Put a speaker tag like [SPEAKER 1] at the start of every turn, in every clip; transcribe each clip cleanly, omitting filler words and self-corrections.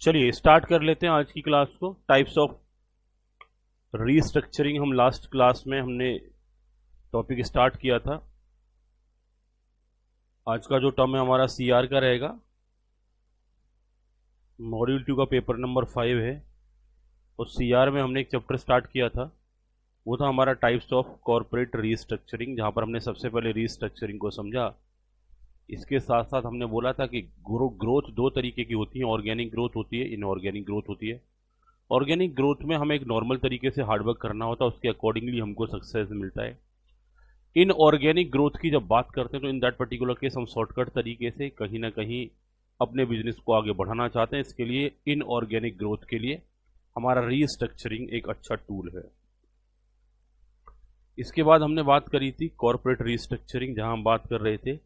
[SPEAKER 1] चलिए स्टार्ट कर लेते हैं आज की क्लास को। टाइप्स ऑफ रीस्ट्रक्चरिंग, हम लास्ट क्लास में हमने टॉपिक स्टार्ट किया था। आज का जो टर्म है हमारा सीआर का रहेगा। मॉड्यूल 2 का पेपर नंबर 5 है और सीआर में हमने एक चैप्टर स्टार्ट किया था, वो था हमारा टाइप्स ऑफ कॉर्पोरेट रीस्ट्रक्चरिंग, जहां पर हमने सबसे पहले रीस्ट्रक्चरिंग को समझा। इसके साथ साथ हमने बोला था कि ग्रोथ दो तरीके की होती है, ऑर्गेनिक ग्रोथ होती है, इनऑर्गेनिक ग्रोथ होती है। ऑर्गेनिक ग्रोथ में हमें एक नॉर्मल तरीके से हार्डवर्क करना होता है, उसके अकॉर्डिंगली हमको सक्सेस मिलता है। इन ऑर्गेनिक ग्रोथ की जब बात करते हैं तो इन दैट पर्टिकुलर केस हम शॉर्टकट तरीके से कहीं ना कहीं अपने बिजनेस को आगे बढ़ाना चाहते हैं। इसके लिए इन ऑर्गेनिक ग्रोथ के लिए हमारा रीस्ट्रक्चरिंग एक अच्छा टूल है। इसके बाद हमने बात करी थी कॉर्पोरेट रीस्ट्रक्चरिंग, जहां हम बात कर रहे थे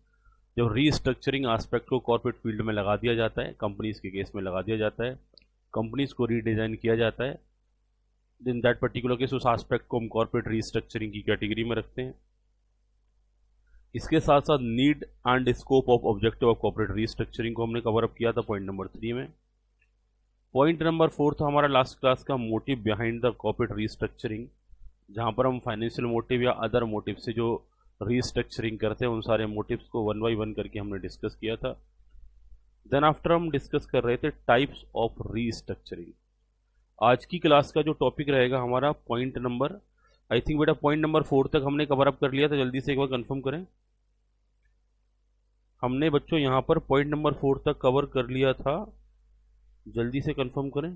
[SPEAKER 1] जब रीस्ट्रक्चरिंग एस्पेक्ट को कॉर्पोरेट फील्ड में लगा दिया जाता है, कंपनीज के केस में लगा दिया जाता है, कंपनीज को रीडिजाइन किया जाता है, इन दैट पर्टिकुलर केस उस एस्पेक्ट को हम कॉर्पोरेट रीस्ट्रक्चरिंग की कैटेगरी में रखते हैं। इसके साथ साथ need and scope of objective of corporate restructuring को हमने कवर अप किया था पॉइंट नंबर 3 में। पॉइंट नंबर 4 था हमारा लास्ट क्लास का motive behind the corporate restructuring, जहां पर हम फाइनेंशियल मोटिव या अदर मोटिव से जो रीस्ट्रक्चरिंग करते हैं उन सारे मोटिव्स को वन बाई वन करके हमने डिस्कस किया था। देन आफ्टर हम डिस्कस कर रहे थे टाइप्स ऑफ रीस्ट्रक्चरिंग। आज की क्लास का जो टॉपिक रहेगा हमारा पॉइंट नंबर, आई थिंक बेटा पॉइंट नंबर 4 तक हमने कवर अप कर लिया था। जल्दी से एक बार कंफर्म करें, हमने बच्चों यहां पर पॉइंट नंबर 4 तक कवर कर लिया था, जल्दी से कंफर्म करें।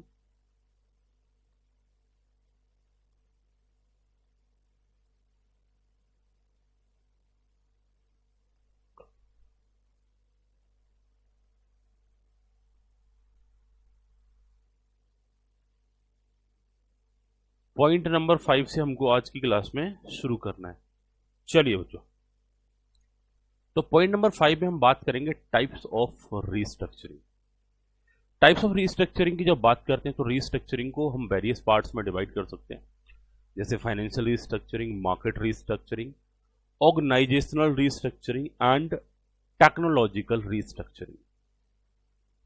[SPEAKER 1] पॉइंट नंबर 5 से हमको आज की क्लास में शुरू करना है। चलिए बच्चों, तो पॉइंट नंबर 5 में हम बात करेंगे types of restructuring. Types of restructuring की जब बात करते हैं तो रीस्ट्रक्चरिंग को हम वेरियस पार्ट्स में डिवाइड कर सकते हैं, जैसे financial restructuring, market restructuring, organisational restructuring and technological restructuring.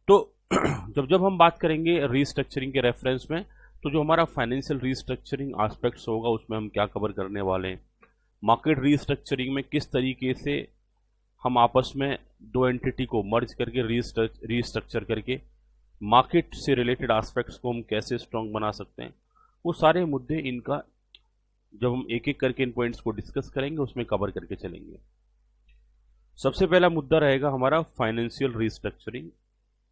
[SPEAKER 1] तो जब जब हम बात करेंगे रीस्ट्रक्चरिंग के रेफरेंस में, तो जो हमारा फाइनेंशियल रीस्ट्रक्चरिंग एस्पेक्ट्स होगा उसमें हम क्या कवर करने वाले हैं, मार्केट रीस्ट्रक्चरिंग में किस तरीके से हम आपस में दो एंटिटी को मर्ज करके रीस्ट्रक्चर करके मार्केट से रिलेटेड एस्पेक्ट्स को हम कैसे स्ट्रॉन्ग बना सकते हैं, वो सारे मुद्दे इनका जब हम एक एक करके इन पॉइंट्स को डिस्कस करेंगे उसमें कवर करके चलेंगे। सबसे पहला मुद्दा रहेगा हमारा फाइनेंशियल रीस्ट्रक्चरिंग,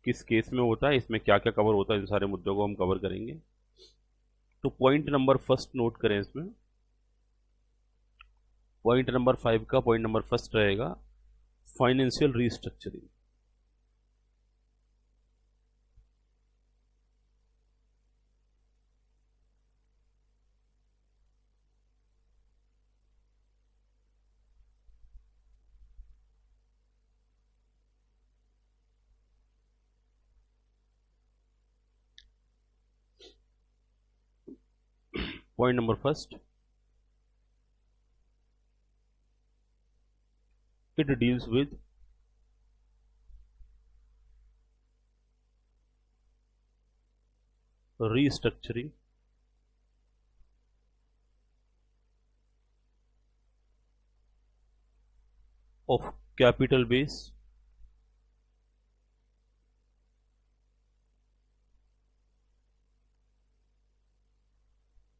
[SPEAKER 1] किस केस में होता है, इसमें क्या क्या कवर होता है, इन सारे मुद्दों को हम कवर करेंगे। तो पॉइंट नंबर फर्स्ट नोट करें, इसमें पॉइंट नंबर 5 का पॉइंट नंबर फर्स्ट रहेगा financial restructuring. Point number first, it deals with restructuring of capital base,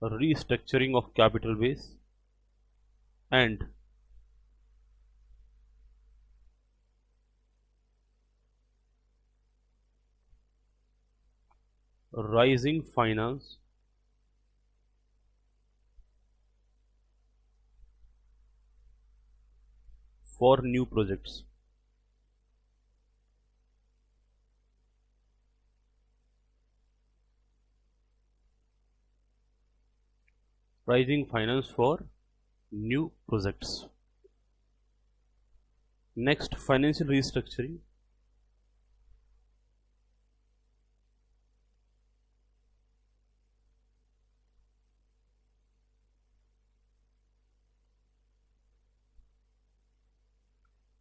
[SPEAKER 1] restructuring of capital base and rising finance for new projects। Rising finance for new projects। Next, financial restructuring,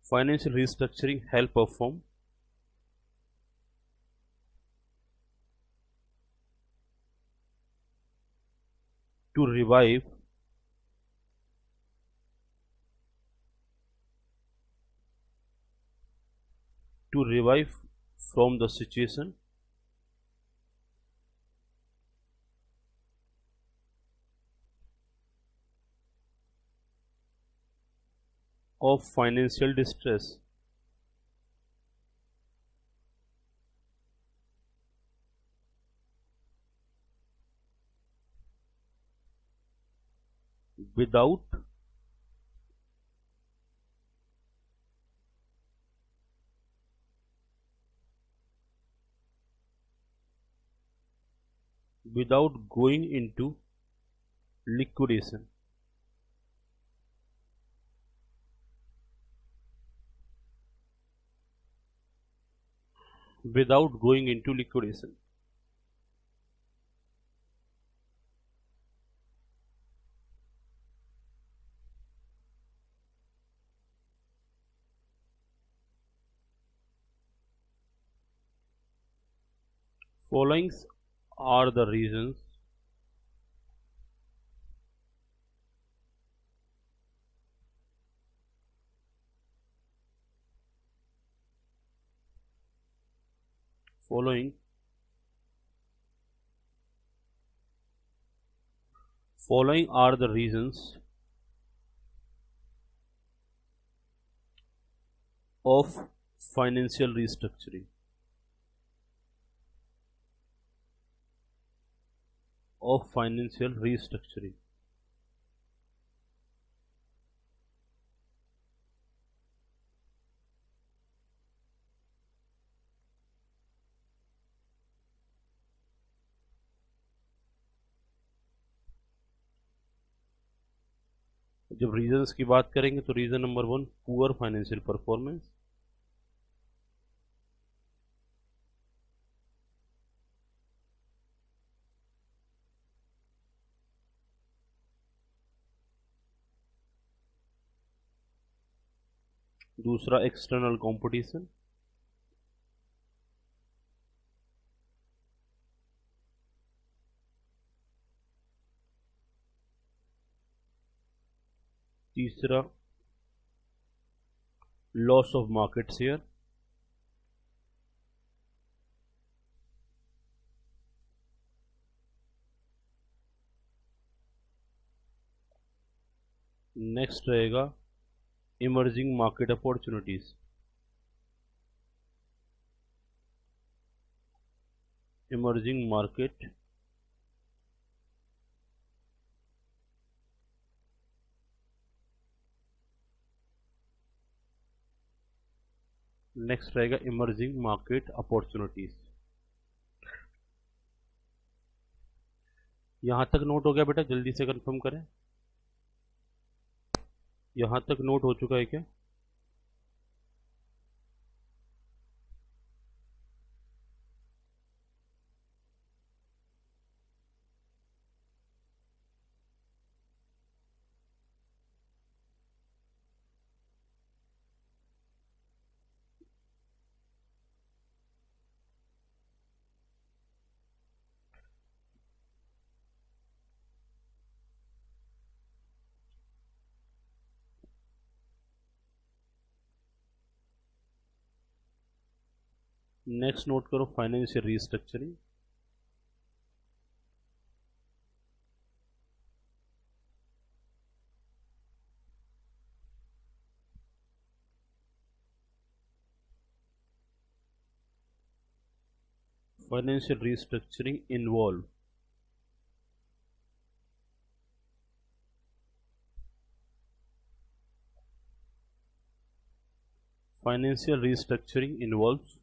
[SPEAKER 1] financial restructuring help perform revive from the situation of financial distress. Without going into liquidation. Without going into liquidation. Following are the reasons following are the reasons of financial restructuring. Of financial restructuring. जब reasons की बात करेंगे तो reason number 1 poor financial performance, दूसरा external competition, तीसरा loss of market share, next रहेगा emerging market opportunities. Emerging market next रहेगा emerging market opportunities. यहां तक नोट हो गया बेटा? जल्दी से कंफर्म करें, यहां तक नोट हो चुका है क्या? नेक्स्ट नोट करो financial restructuring. Financial restructuring involve financial restructuring involves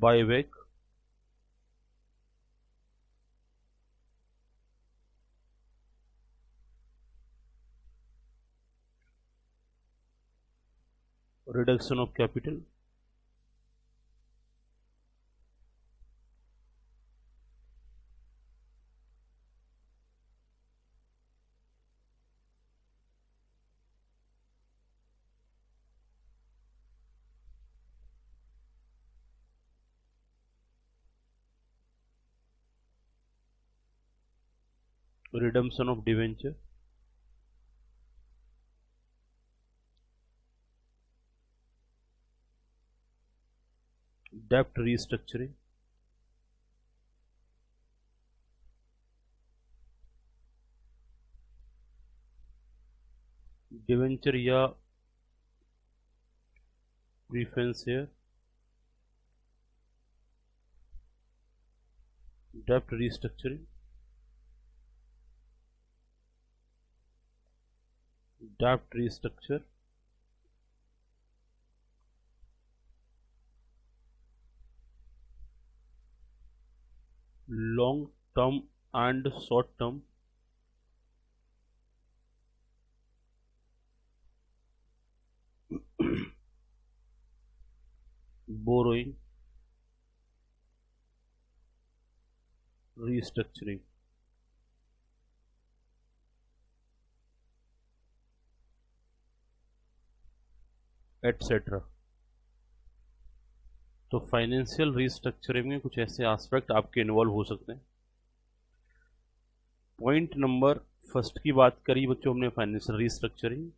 [SPEAKER 1] buyback, reduction of capital, redemption of debenture, debt restructuring, debenture या preference share, dept restructuring, dept restructure, long term and short term, borrowing, restructuring, etcetera. तो financial restructuring में कुछ ऐसे aspect आपके involve हो सकते हैं। Point number first की बात करी बच्चों हमने फाइनेंशियल रीस्ट्रक्चरिंग,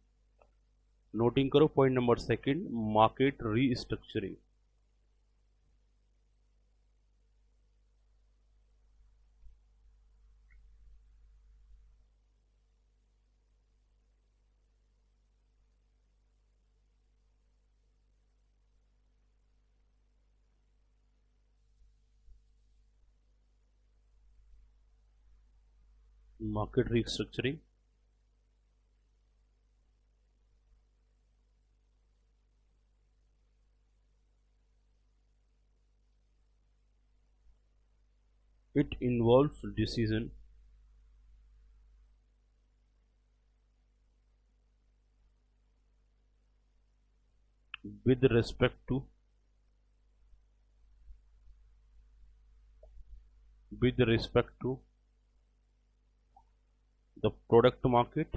[SPEAKER 1] नोटिंग करो point number second market restructuring. market restructuring, it involves decision with respect to the product market,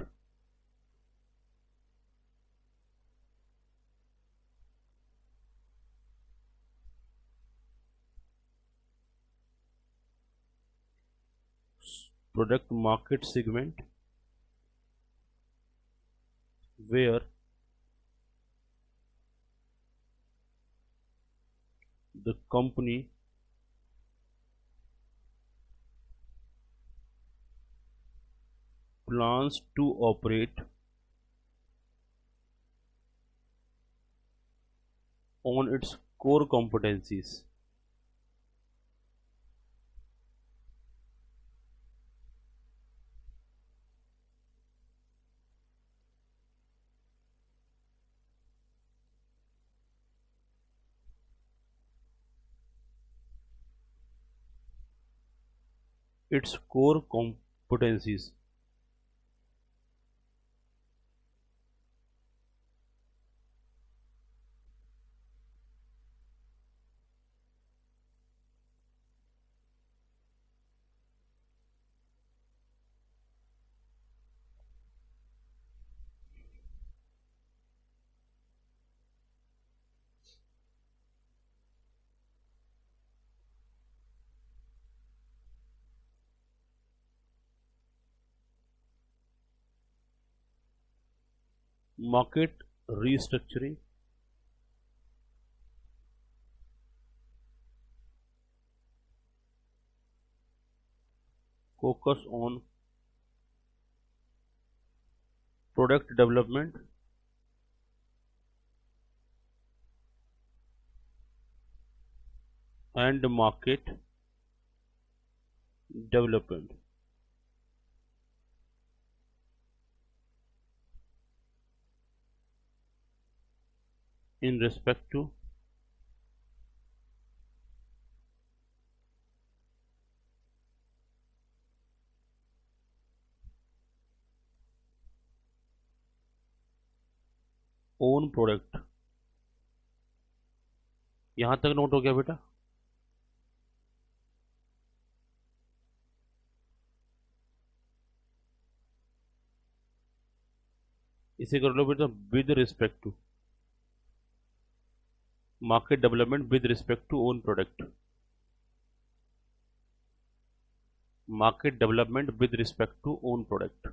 [SPEAKER 1] segment where the company plans to operate on its core competencies. Its core competencies. Market restructuring focus on product development and market development. In respect to own product। यहां तक note हो गया बेटा? इसे कर लो बेटा with respect to market development with respect to own product। market development with respect to own product.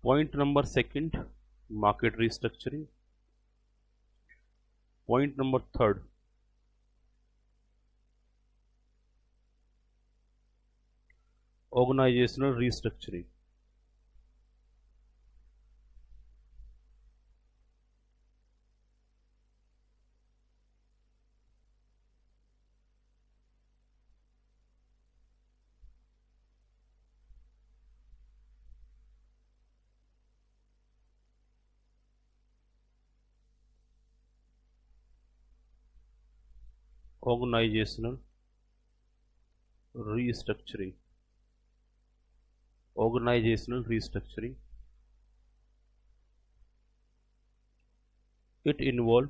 [SPEAKER 1] Point number second, market restructuring. Point number third, organizational restructuring. Organizational restructuring. Organizational restructuring. It involves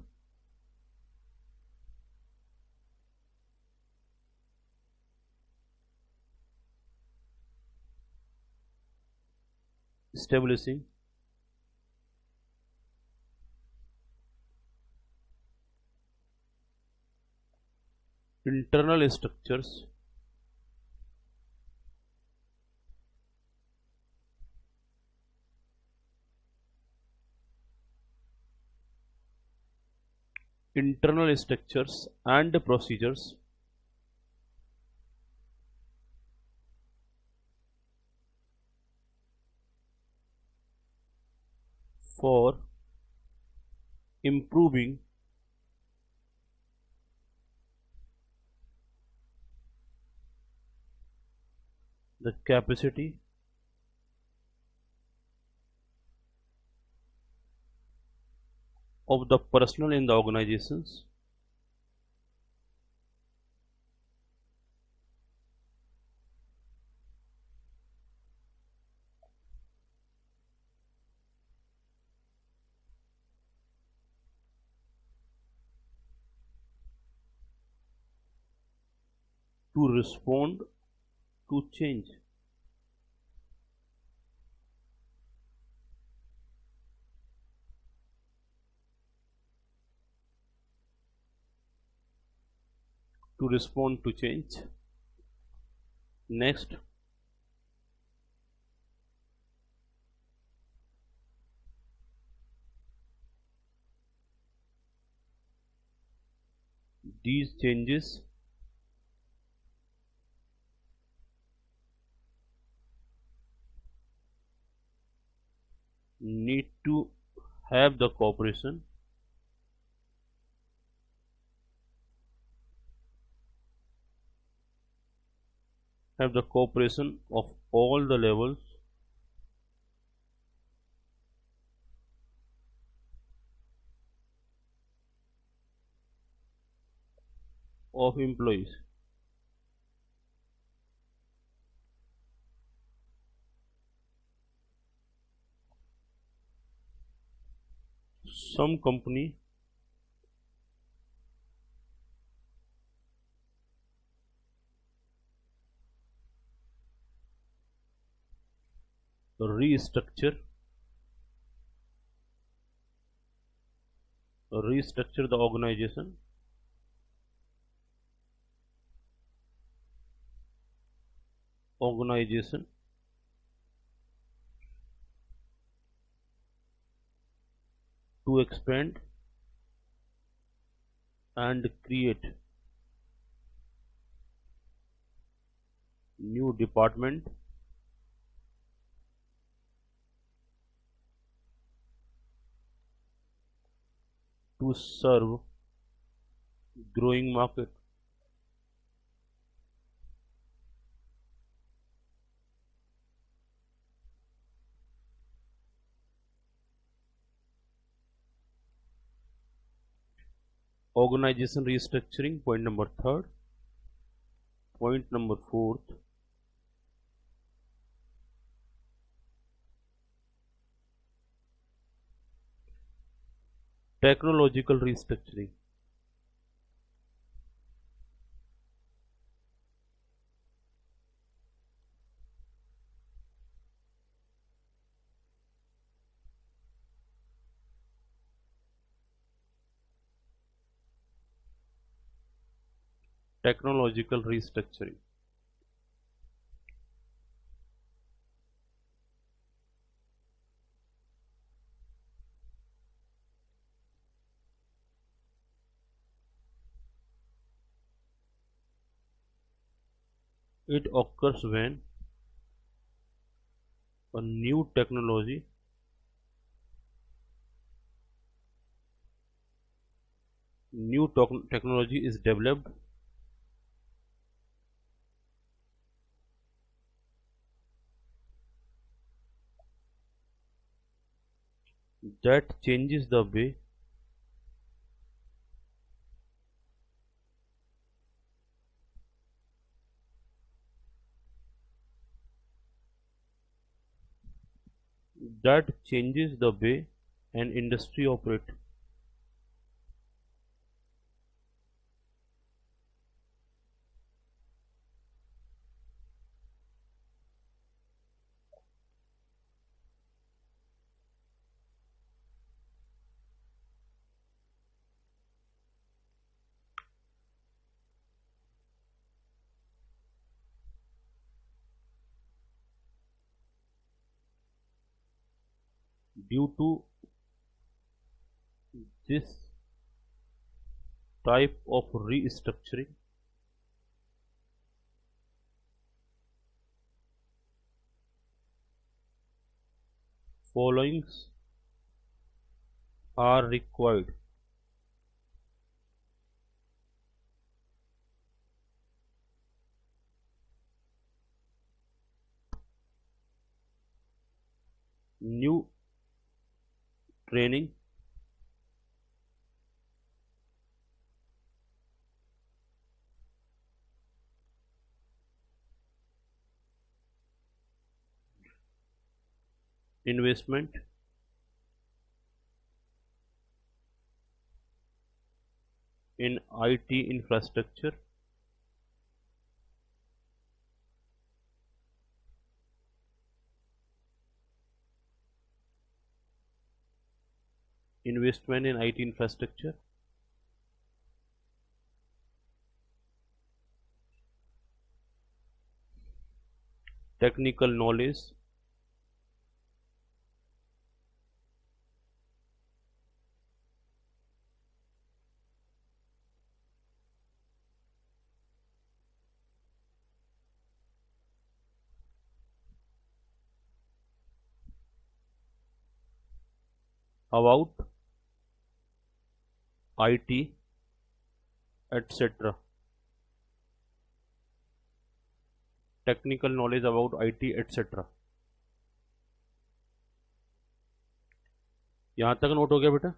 [SPEAKER 1] establishing internal structures and procedures for improving the capacity of the personnel in the organizations to respond to change. To respond to change. Next, these changes need to have the cooperation of all the levels of employees. Some company restructure the organization to expand and create new department to serve growing market. Organization restructuring, point number third. Point number fourth, technological restructuring. Technological restructuring. It occurs when a new technology is developed that changes the way an industry operates. Due to this type of restructuring, followings are required. New training, investment in IT infrastructure, technical knowledge, about IT, etc. Technical knowledge about IT, etc. यहां तक note हो गया बेटा?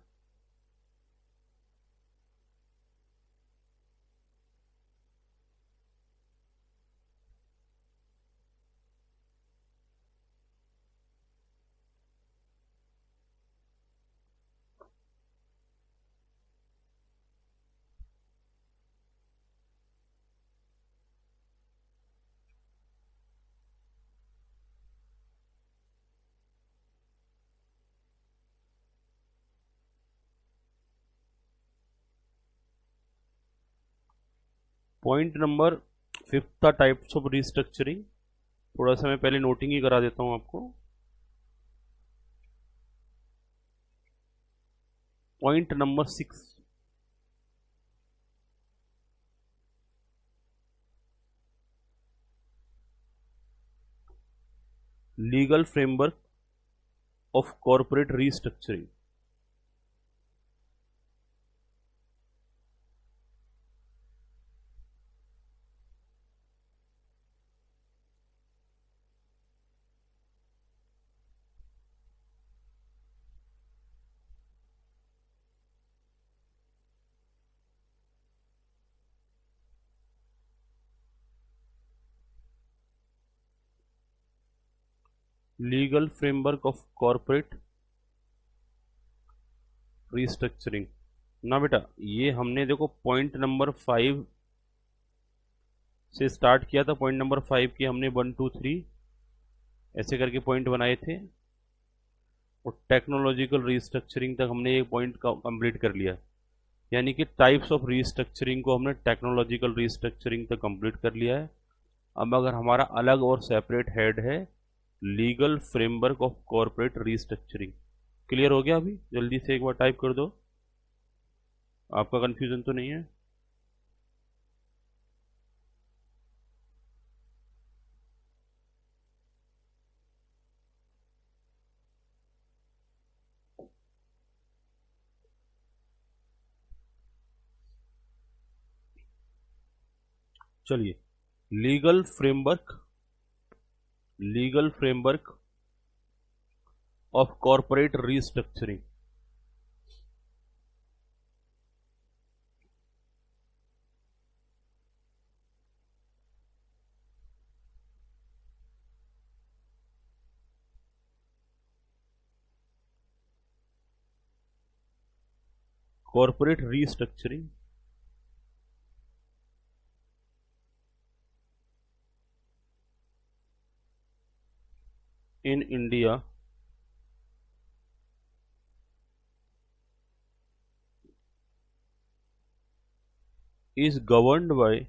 [SPEAKER 1] Point number 5 था types of restructuring. थोड़ा सा मैं पहले नोटिंग ही करा देता हूं आपको। Point number 6, legal framework of corporate restructuring. Legal framework of corporate restructuring ना बेटा, ये हमने देखो पॉइंट नंबर 5 से स्टार्ट किया था। पॉइंट नंबर 5 की हमने 1 2 3 ऐसे करके पॉइंट बनाए थे और टेक्नोलॉजिकल रिस्ट्रक्चरिंग तक हमने एक पॉइंट कंप्लीट कर लिया। यानी कि टाइप्स ऑफ रीस्ट्रक्चरिंग को हमने टेक्नोलॉजिकल रीस्ट्रक्चरिंग तक कंप्लीट कर लिया है। अब अगर हमारा अलग और सेपरेट हेड है legal framework of corporate restructuring. Clear हो गया? अभी जल्दी से एक बार टाइप कर दो, आपका कंफ्यूजन तो नहीं है? चलिए, legal framework, legal framework of corporate restructuring. Corporate restructuring in India is governed by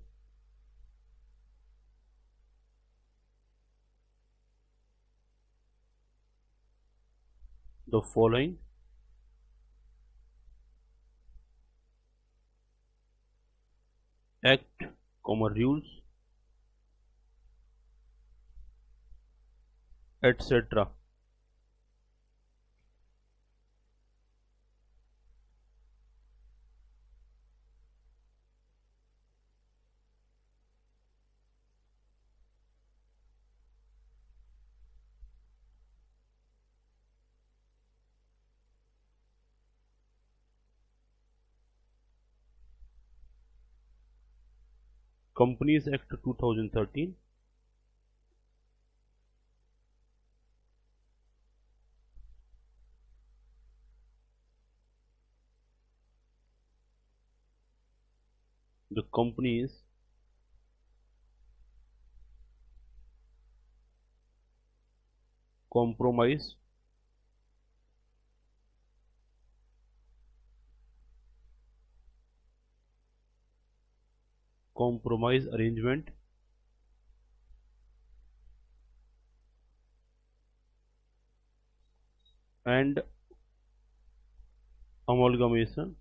[SPEAKER 1] the following: Act, rules, etc. Companies Act 2013, the Companies Compromise Arrangement and Amalgamation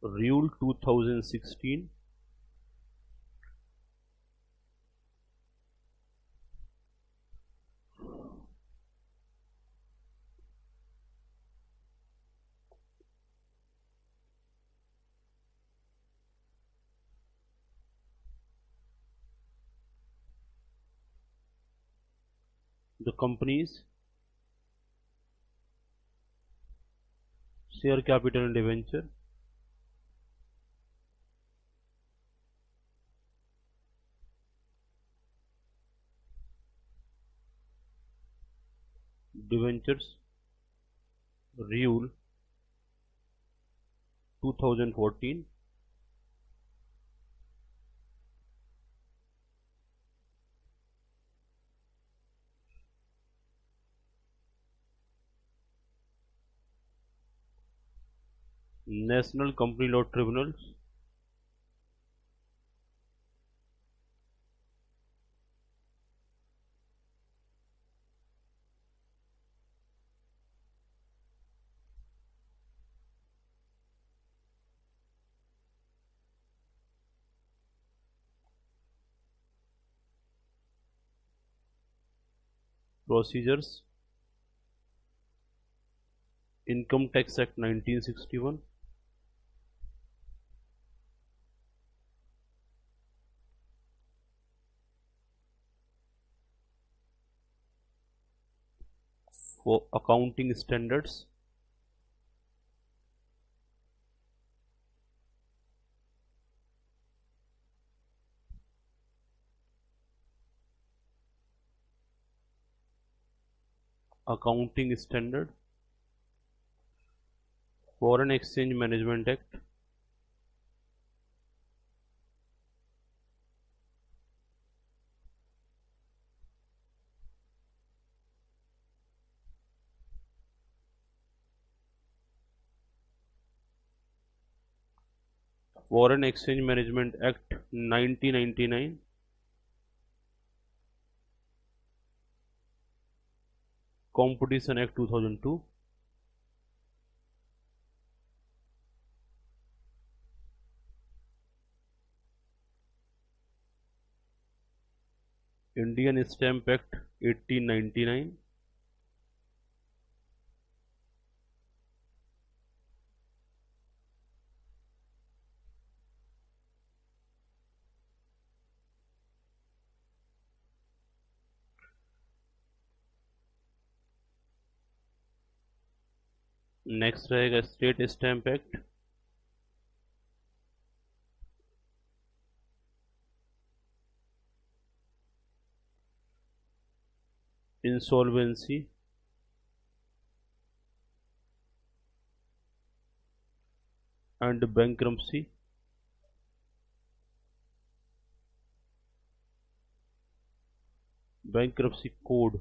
[SPEAKER 1] Rule 2016, the Companies Share Capital and Debenture, Debentures Rule 2014, National Company Law Tribunals, Procedures, Income Tax Act 1961, for accounting standards, accounting standard, Foreign Exchange Management Act, Foreign Exchange Management Act 1999, Competition Act 2002, Indian Stamp Act 1899, next रहेगा State Stamp Act, Insolvency and Bankruptcy, Bankruptcy Code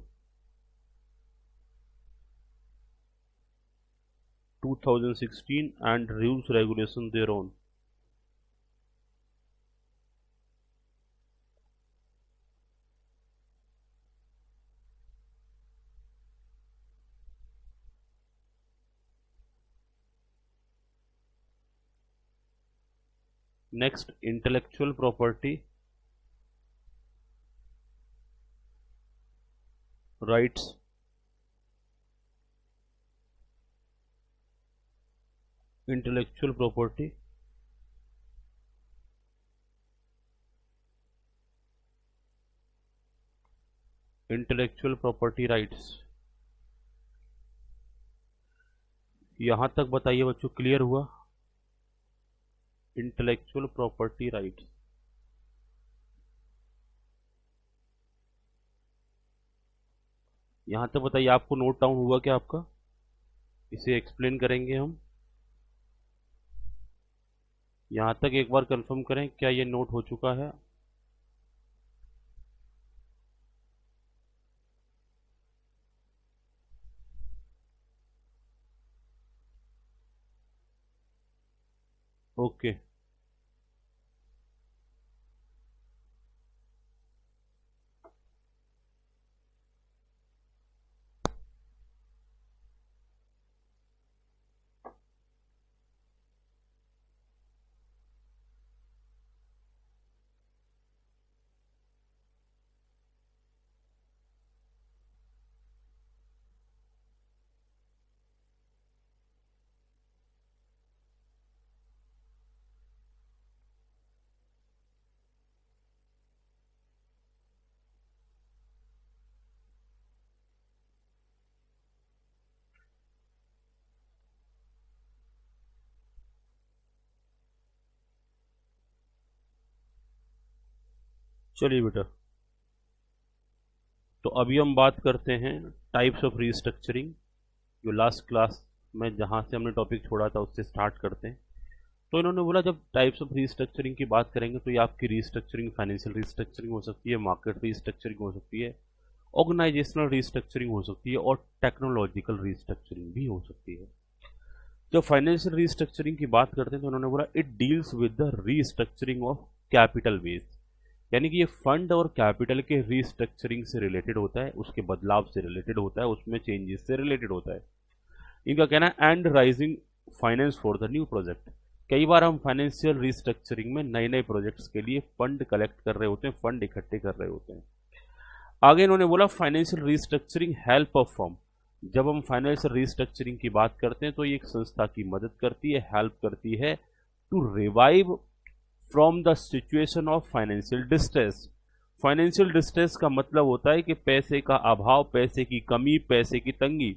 [SPEAKER 1] 2016 and rules regulation thereon. Next, intellectual property rights, intellectual property rights. यहां तक बताइए बच्चों, clear हुआ? Intellectual property rights, यहां तक बताइए, आपको नोट डाउन हुआ क्या आपका? इसे एक्सप्लेन करेंगे हम। यहां तक एक बार कंफर्म करें, क्या ये नोट हो चुका है? ओके, चलिए बेटा, तो अभी हम बात करते हैं टाइप्स ऑफ रीस्ट्रक्चरिंग। जो लास्ट क्लास में जहां से हमने टॉपिक छोड़ा था उससे स्टार्ट करते हैं। तो इन्होंने बोला जब टाइप्स ऑफ रीस्ट्रक्चरिंग की बात करेंगे तो ये आपकी रीस्ट्रक्चरिंग फाइनेंशियल रीस्ट्रक्चरिंग हो सकती है, मार्केट रीस्ट्रक्चरिंग हो सकती है, ऑर्गेनाइजेशनल रीस्ट्रक्चरिंग हो सकती है और टेक्नोलॉजिकल रीस्ट्रक्चरिंग भी हो सकती है। जब फाइनेंशियल रीस्ट्रक्चरिंग की बात करते हैं तो उन्होंने बोला it deals with the restructuring of capital base, यानी कि ये फंड और कैपिटल के रीस्ट्रक्चरिंग से रिलेटेड होता है, उसके बदलाव से रिलेटेड होता है, उसमें चेंजेस से रिलेटेड होता है। इनका कहना है and rising finance for the new project. कई बार हम फाइनेंशियल रीस्ट्रक्चरिंग में नए नए प्रोजेक्ट्स के लिए फंड कलेक्ट कर रहे होते हैं, फंड इकट्ठे कर रहे होते हैं। आगे इन्होंने बोला financial restructuring help of firm. जब हम फाइनेंशियल रीस्ट्रक्चरिंग की बात करते हैं तो ये एक संस्था की मदद करती है, हेल्प करती है to revive from the situation of financial distress. Financial distress का मतलब होता है कि पैसे का अभाव, पैसे की कमी, पैसे की तंगी।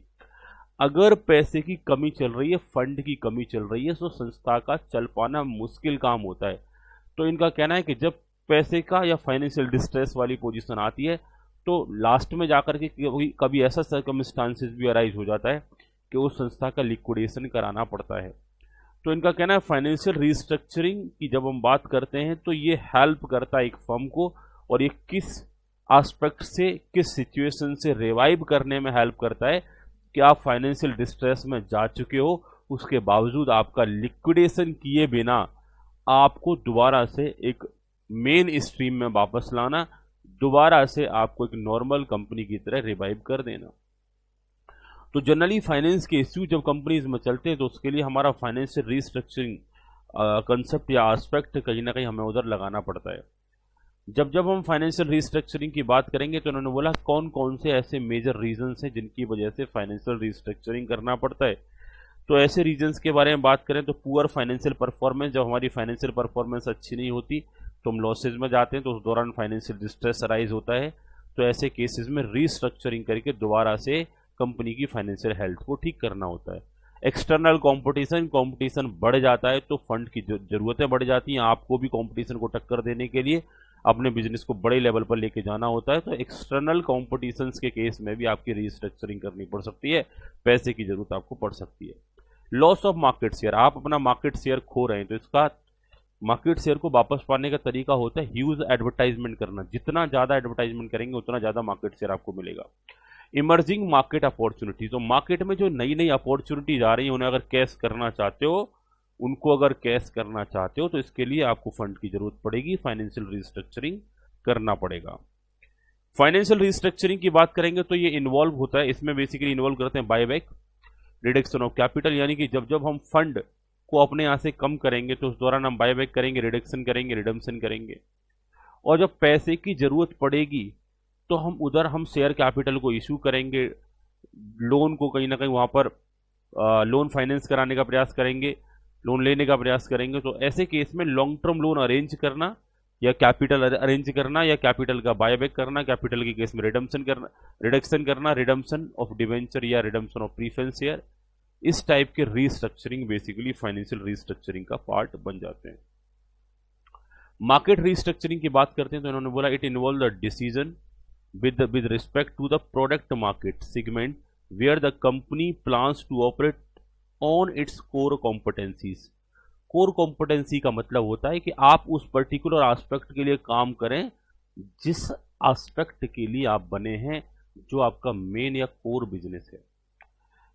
[SPEAKER 1] अगर पैसे की कमी चल रही है, फंड की कमी चल रही है, तो संस्था का चल पाना मुश्किल काम होता है। तो इनका कहना है कि जब पैसे का या फाइनेंशियल डिस्ट्रेस वाली पोजीशन आती है तो लास्ट में जाकर के कभी ऐसा सर्कमस्टांसेस भी अराइज हो जाता है कि उस संस्था का लिक्विडेशन कराना पड़ता है। तो इनका कहना है फाइनेंशियल रीस्ट्रक्चरिंग की जब हम बात करते हैं तो ये हेल्प करता है एक फर्म को, और ये किस एस्पेक्ट से, किस सिचुएशन से रिवाइव करने में हेल्प करता है कि आप फाइनेंशियल डिस्ट्रेस में जा चुके हो, उसके बावजूद आपका लिक्विडेशन किए बिना आपको दोबारा से एक मेन स्ट्रीम में वापस लाना, दोबारा से आपको एक नॉर्मल कंपनी की तरह रिवाइव कर देना। तो जनरली फाइनेंस के इश्यू जब कंपनीज में चलते हैं तो उसके लिए हमारा फाइनेंशियल रीस्ट्रक्चरिंग कंसेप्ट या एस्पेक्ट कहीं ना कहीं हमें उधर लगाना पड़ता है। जब जब हम फाइनेंशियल रीस्ट्रक्चरिंग की बात करेंगे तो उन्होंने बोला कौन कौन से ऐसे मेजर रीजंस हैं जिनकी वजह से फाइनेंशियल रीस्ट्रक्चरिंग करना पड़ता है। तो ऐसे रीजंस के बारे में बात करें तो पुअर फाइनेंशियल परफॉर्मेंस, जब हमारी फाइनेंशियल परफॉर्मेंस अच्छी नहीं होती तो हम लॉसेज में जाते हैं, तो उस दौरान फाइनेंशियल डिस्ट्रेस अराइज होता है। तो ऐसे केसेस में रीस्ट्रक्चरिंग करके दोबारा से कंपनी की फाइनेंशियल हेल्थ को ठीक करना होता है। एक्सटर्नल कंपटीशन बढ़ जाता है तो फंड की जरूरतें बढ़ जाती हैं। आपको भी कंपटीशन को टक्कर देने के लिए अपने बिजनेस को बड़े लेवल पर लेके जाना होता है। तो एक्सटर्नल कॉम्पिटिशन्स के केस में भी आपकी रीस्ट्रक्चरिंग करनी पड़ सकती है, पैसे की जरूरत आपको पड़ सकती है। लॉस ऑफ मार्केट शेयर, आप अपना मार्केट शेयर खो रहे हैं तो इसका मार्केट शेयर को वापस पाने का तरीका होता है ह्यूज एडवर्टाइजमेंट करना। जितना ज़्यादा एडवर्टाइजमेंट करेंगे उतना ज़्यादा मार्केट शेयर आपको मिलेगा। इमर्जिंग मार्केट अपॉर्चुनिटी, तो मार्केट में जो नई नई अपॉर्चुनिटीज आ रही है उन्हें अगर कैश करना चाहते हो, उनको अगर कैश करना चाहते हो तो इसके लिए आपको फंड की जरूरत पड़ेगी, फाइनेंशियल रिस्ट्रक्चरिंग करना पड़ेगा। फाइनेंशियल रिस्ट्रक्चरिंग की बात करेंगे तो ये इन्वॉल्व होता है, इसमें बेसिकली इन्वॉल्व करते हैं बायबैक, रिडक्शन ऑफ कैपिटल, यानी कि जब जब हम फंड को अपने यहाँ से कम करेंगे तो उस दौरान हम बायबैक करेंगे, रिडक्शन करेंगे, रिडम्पशन करेंगे। और जब पैसे की जरूरत पड़ेगी तो हम उधर हम शेयर कैपिटल को इशू करेंगे, लोन को कहीं ना कहीं वहाँ पर लोन फाइनेंस कराने का प्रयास करेंगे, लोन लेने का प्रयास करेंगे। तो ऐसे केस में लॉन्ग टर्म लोन अरेंज करना या कैपिटल अरेंज करना या कैपिटल का बायबैक करना, कैपिटल के केस में रिडम्पशन करना, रिडम्पशन ऑफ डिवेंचर या रिडम्पशन ऑफ प्रीफरेंस शेयर, इस टाइप के रीस्ट्रक्चरिंग बेसिकली फाइनेंशियल रीस्ट्रक्चरिंग का पार्ट बन जाते हैं। मार्केट रीस्ट्रक्चरिंग की बात करते हैं तो इन्होंने बोला it involve the decision with respect to the product market segment where the company plans to operate on its core competencies। core competency का मतलब होता है कि आप उस पर्टिकुलर एस्पेक्ट के लिए काम करें जिस एस्पेक्ट के लिए आप बने हैं, जो आपका मेन या कोर बिजनेस है।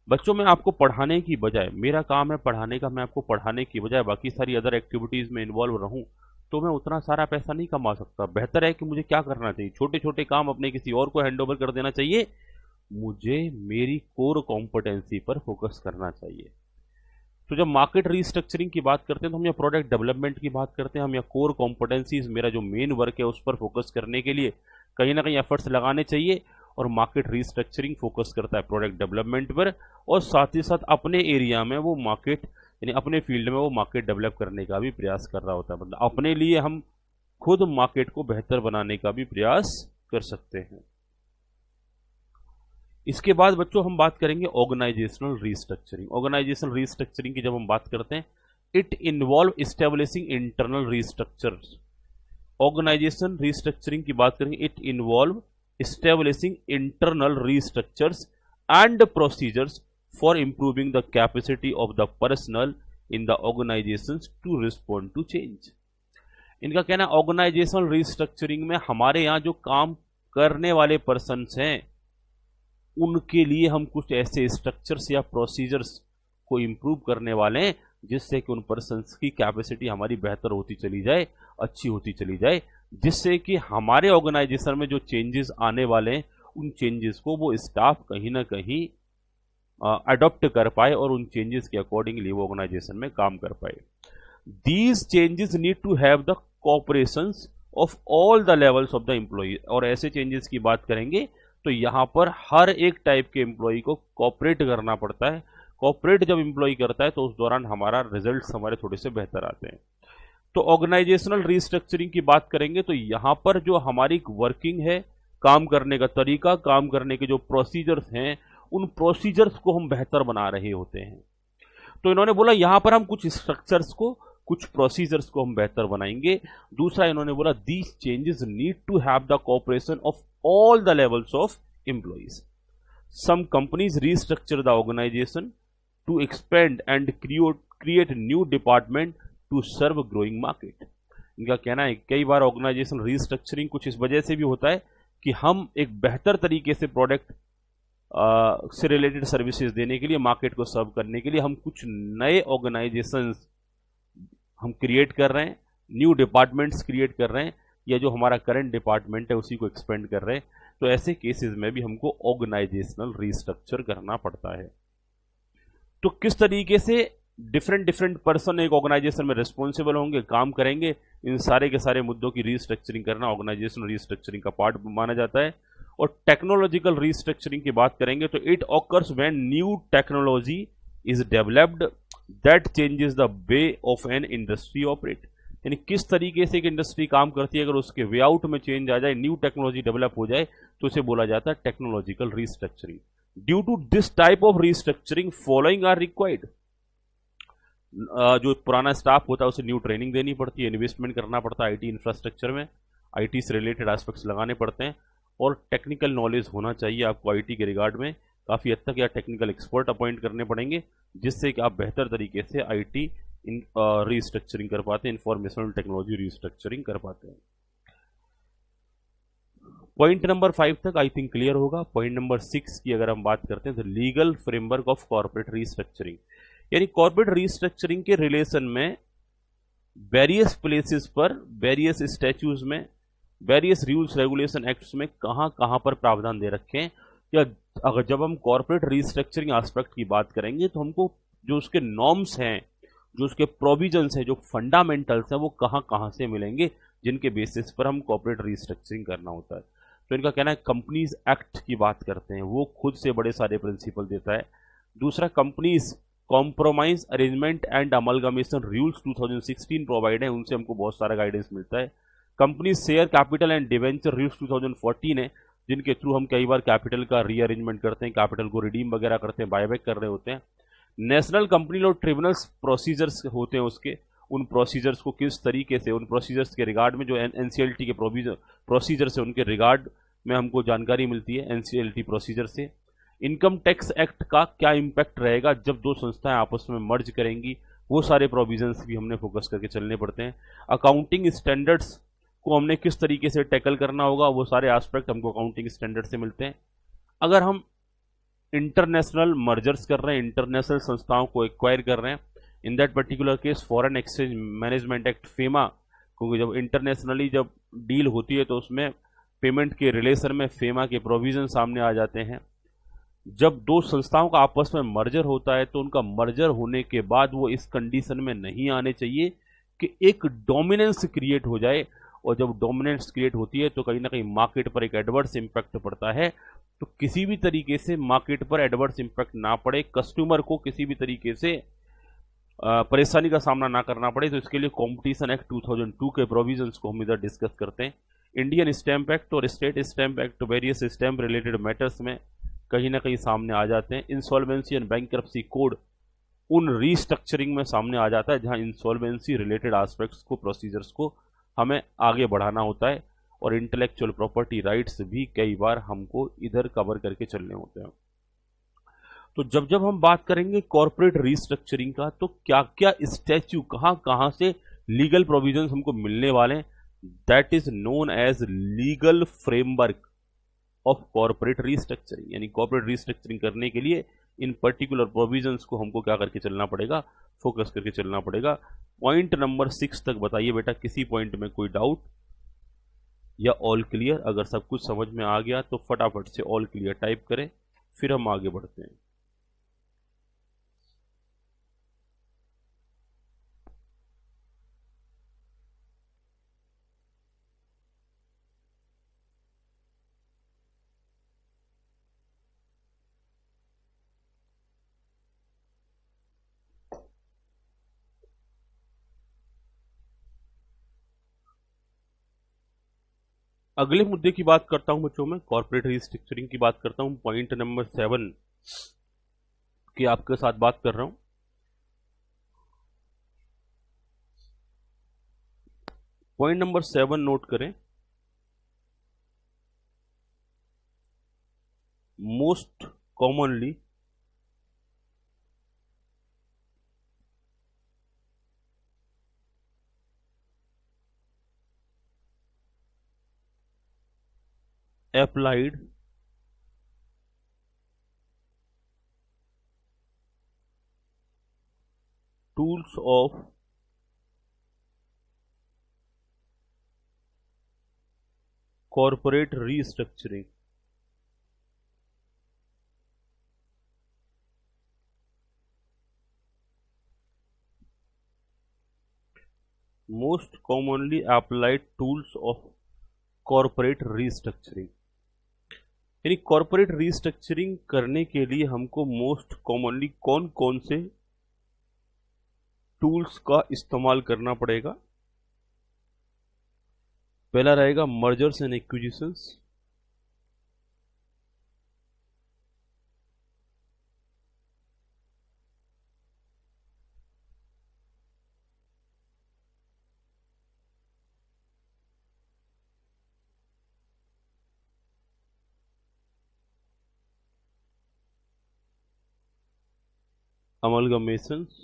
[SPEAKER 1] बच्चों में आपको पढ़ाने की बजाय, मेरा काम है पढ़ाने का, मैं आपको पढ़ाने की बजाय बाकी सारी अदर एक्टिविटीज में इन्वॉल्व रहूं तो मैं उतना सारा पैसा नहीं कमा सकता। बेहतर है कि मुझे क्या करना चाहिए, छोटे छोटे काम अपने किसी और को हैंडओवर कर देना चाहिए, मुझे मेरी कोर कॉम्पिटेंसी पर फोकस करना चाहिए। तो जब मार्केट रीस्ट्रक्चरिंग की बात करते हैं तो हम या प्रोडक्ट डेवलपमेंट की बात करते हैं, हम या कोर कॉम्पिटेंसीज, मेरा जो मेन वर्क है उस पर फोकस करने के लिए कहीं ना कहीं एफर्ट्स लगाने चाहिए। और मार्केट रीस्ट्रक्चरिंग फोकस करता है प्रोडक्ट डेवलपमेंट पर, और साथ ही साथ अपने एरिया में वो मार्केट यानी अपने फील्ड में वो मार्केट डेवलप करने का भी प्रयास कर रहा होता है। मतलब अपने लिए हम खुद मार्केट को बेहतर बनाने का भी प्रयास कर सकते हैं। इसके बाद बच्चों हम बात करेंगे ऑर्गेनाइजेशनल रीस्ट्रक्चरिंग। ऑर्गेनाइजेशनल रीस्ट्रक्चरिंग की जब हम बात करते हैं, it involve establishing internal restructures. Organization restructuring की बात करेंगे, it involve establishing internal restructures and procedures for improving the capacity of the personnel in the organizations to respond to change। इनका कहना है ऑर्गेनाइजेशनल रीस्ट्रक्चरिंग में हमारे यहाँ जो काम करने वाले पर्सन्स हैं उनके लिए हम कुछ ऐसे स्ट्रक्चर्स या प्रोसीजर्स को इम्प्रूव करने वाले हैं जिससे कि उन पर्सन्स की कैपेसिटी हमारी बेहतर होती चली जाए, अच्छी होती चली जाए, जिससे कि हमारे ऑर्गेनाइजेशन में जो चेंजेस आने वाले हैं उन चेंजेस को वो स्टाफ कहीं ना कहीं अडॉप्ट कर पाए और उन चेंजेस के अकॉर्डिंगली वो ऑर्गेनाइजेशन में काम कर पाए। These changes need to have the cooperations of all the levels of the employ. और ऐसे चेंजेस की बात करेंगे तो यहाँ पर हर एक टाइप के एम्प्लॉय को कोऑपरेट करना पड़ता है। कोऑपरेट जब एम्प्लॉय करता है तो उस दौरान हमारा रिजल्ट्स हमारे थोड़े से बेहतर आते हैं। तो ऑर्गेनाइजेशनल रीस्ट्रक्चरिंग की बात करेंगे तो यहाँ पर जो हमारी वर्किंग है, काम करने का तरीका, काम करने के जो प्रोसीजर्स हैं, उन प्रोसीजर्स को हम बेहतर बना रहे होते हैं। तो इन्होंने बोला यहां पर हम कुछ स्ट्रक्चर्स को, कुछ प्रोसीजर्स को हम बेहतर बनाएंगे। दूसरा इन्होंने बोला these changes need to have the cooperation of all the levels of employees. Some companies restructure the organisation to expand and create new department to serve growing market. इनका कहना है कई बार ऑर्गेनाइजेशन रीस्ट्रक्चरिंग कुछ इस वजह से भी होता है कि हम एक बेहतर तरीके से प्रोडक्ट से रिलेटेड सर्विसेज देने के लिए, मार्केट को सर्व करने के लिए हम कुछ नए ऑर्गेनाइजेशंस हम क्रिएट कर रहे हैं, न्यू डिपार्टमेंट्स क्रिएट कर रहे हैं, या जो हमारा करंट डिपार्टमेंट है उसी को एक्सपेंड कर रहे हैं, तो ऐसे केसेस में भी हमको ऑर्गेनाइजेशनल रीस्ट्रक्चर करना पड़ता है। तो किस तरीके से डिफरेंट डिफरेंट पर्सन एक ऑर्गेनाइजेशन में रिस्पॉन्सिबल होंगे, काम करेंगे, इन सारे के सारे मुद्दों की रीस्ट्रक्चरिंग करना ऑर्गेनाइजेशनल रीस्ट्रक्चरिंग का पार्ट माना जाता है। और टेक्नोलॉजिकल रीस्ट्रक्चरिंग की बात करेंगे तो it occurs when new technology is developed that changes the way of an industry operate. यानी किस तरीके से एक इंडस्ट्री काम करती है, अगर उसके वे आउट में चेंज आ जाए, न्यू टेक्नोलॉजी डेवलप हो जाए, तो उसे बोला जाता है technological restructuring. Due to this type of restructuring following are required. जो पुराना स्टाफ होता है उसे न्यू ट्रेनिंग देनी पड़ती है, इन्वेस्टमेंट करना पड़ता है आईटी इंफ्रास्ट्रक्चर में, आईटी से रिलेटेड एस्पेक्ट्स लगाने पड़ते हैं, और टेक्निकल नॉलेज होना चाहिए आपको आईटी के रिगार्ड में काफ़ी हद तक, या टेक्निकल एक्सपर्ट अपॉइंट करने पड़ेंगे जिससे कि आप बेहतर तरीके से आईटी रीस्ट्रक्चरिंग कर पाते हैं, इंफॉर्मेशनल टेक्नोलॉजी रीस्ट्रक्चरिंग कर पाते हैं। पॉइंट नंबर 5 तक आई थिंक क्लियर होगा। पॉइंट नंबर 6 की अगर हम बात करते हैं तो legal framework of corporate restructuring, यानी कॉर्पोरेट रीस्ट्रक्चरिंग के रिलेशन में वेरियस प्लेसेस पर, वेरियस स्टैच्यूज में, वेरियस रूल्स रेगुलेशन एक्ट्स में कहां कहां पर प्रावधान दे रखे हैं, या अगर जब हम कॉर्पोरेट रीस्ट्रक्चरिंग एस्पेक्ट की बात करेंगे तो हमको जो उसके नॉर्म्स हैं, जो उसके प्रोविजंस हैं, जो फंडामेंटल्स हैं, वो कहां कहां से मिलेंगे जिनके बेसिस पर हम कॉर्पोरेट रीस्ट्रक्चरिंग करना होता है। तो इनका कहना है कंपनीज एक्ट की बात करते हैं, वो खुद से बड़े सारे प्रिंसिपल देता है। दूसरा, companies compromise arrangement and amalgamation rules 2016 provide है, उनसे हमको बहुत सारा गाइडेंस मिलता है। Company share capital and debenture rules 2014 है, जिनके थ्रू हम कई बार कैपिटल का रीअरेंजमेंट करते हैं, कैपिटल को रिडीम वगैरह करते हैं, बायबैक कर रहे होते हैं। National company law tribunals procedures होते हैं उसके, उन प्रोसीजर्स को किस तरीके से, उन प्रोसीजर्स के रिगार्ड में जो एनसीएलटी के प्रोसीजर्स है उनके रिगार्ड में हमको जानकारी मिलती है एनसीएलटी प्रोसीजर से। इनकम टैक्स एक्ट का क्या इम्पैक्ट रहेगा जब दो संस्थाएं आपस में मर्ज करेंगी, वो सारे प्रोविजंस भी हमने फोकस करके चलने पड़ते हैं। अकाउंटिंग स्टैंडर्ड्स को हमने किस तरीके से टैकल करना होगा, वो सारे एस्पेक्ट हमको अकाउंटिंग स्टैंडर्ड से मिलते हैं। अगर हम इंटरनेशनल मर्जर्स कर रहे हैं, इंटरनेशनल संस्थाओं को एक्वायर कर रहे हैं, in that particular case foreign Exchange Management act FEMA, क्योंकि जब इंटरनेशनली जब डील होती है तो उसमें पेमेंट के रिलेशन में फेमा के प्रोविजन सामने आ जाते हैं। जब दो संस्थाओं का आपस में मर्जर होता है तो उनका मर्जर होने के बाद वो इस कंडीशन में नहीं आने चाहिए कि एक डोमिनेंस क्रिएट हो जाए, और जब डोमिनेंस क्रिएट होती है तो कहीं ना कहीं मार्केट पर एक एडवर्स इंपैक्ट पड़ता है। तो किसी भी तरीके से मार्केट पर एडवर्स इंपैक्ट ना पड़े, कस्टमर को किसी भी तरीके से परेशानी का सामना ना करना पड़े, तो इसके लिए कॉम्पिटिशन एक्ट 2002 के प्रोविजंस को हम इधर डिस्कस करते हैं। इंडियन स्टैंप एक्ट और state stamp act various stamp related matters में कहीं ना कहीं सामने आ जाते हैं। इंसॉल्वेंसी एंड बैंकरप्सी कोड उन रीस्ट्रक्चरिंग में सामने आ जाता है जहां इंसॉल्वेंसी रिलेटेड एस्पेक्ट्स को, प्रोसीजर्स को हमें आगे बढ़ाना होता है, और इंटेलेक्चुअल प्रॉपर्टी राइट्स भी कई बार हमको इधर कवर करके चलने होते हैं। तो जब जब हम बात करेंगे कॉर्पोरेट रीस्ट्रक्चरिंग का, तो क्या क्या स्टैच्यू, कहां कहां से लीगल प्रोविजंस हमको मिलने वाले हैं, that is known as legal framework of corporate restructuring. यानी कॉर्पोरेट रीस्ट्रक्चरिंग करने के लिए इन पर्टिकुलर प्रोविजंस को हमको क्या करके चलना पड़ेगा, फोकस करके चलना पड़ेगा। पॉइंट नंबर 6 तक बताइए बेटा, किसी पॉइंट में कोई डाउट या ऑल क्लियर? अगर सब कुछ समझ में आ गया तो फटाफट से ऑल क्लियर टाइप करें, फिर हम आगे बढ़ते हैं। अगले मुद्दे की बात करता हूं बच्चों में, कॉर्पोरेट रीस्ट्रक्चरिंग की बात करता हूं। पॉइंट नंबर 7 की आपके साथ बात कर रहा हूं। पॉइंट नंबर 7 नोट करें। Most commonly applied tools of corporate restructuring. Most commonly applied tools of corporate restructuring, यानी कॉरपोरेट रीस्ट्रक्चरिंग करने के लिए हमको मोस्ट कॉमनली कौन कौन से टूल्स का इस्तेमाल करना पड़ेगा। पहला रहेगा mergers and acquisitions, amalgamations,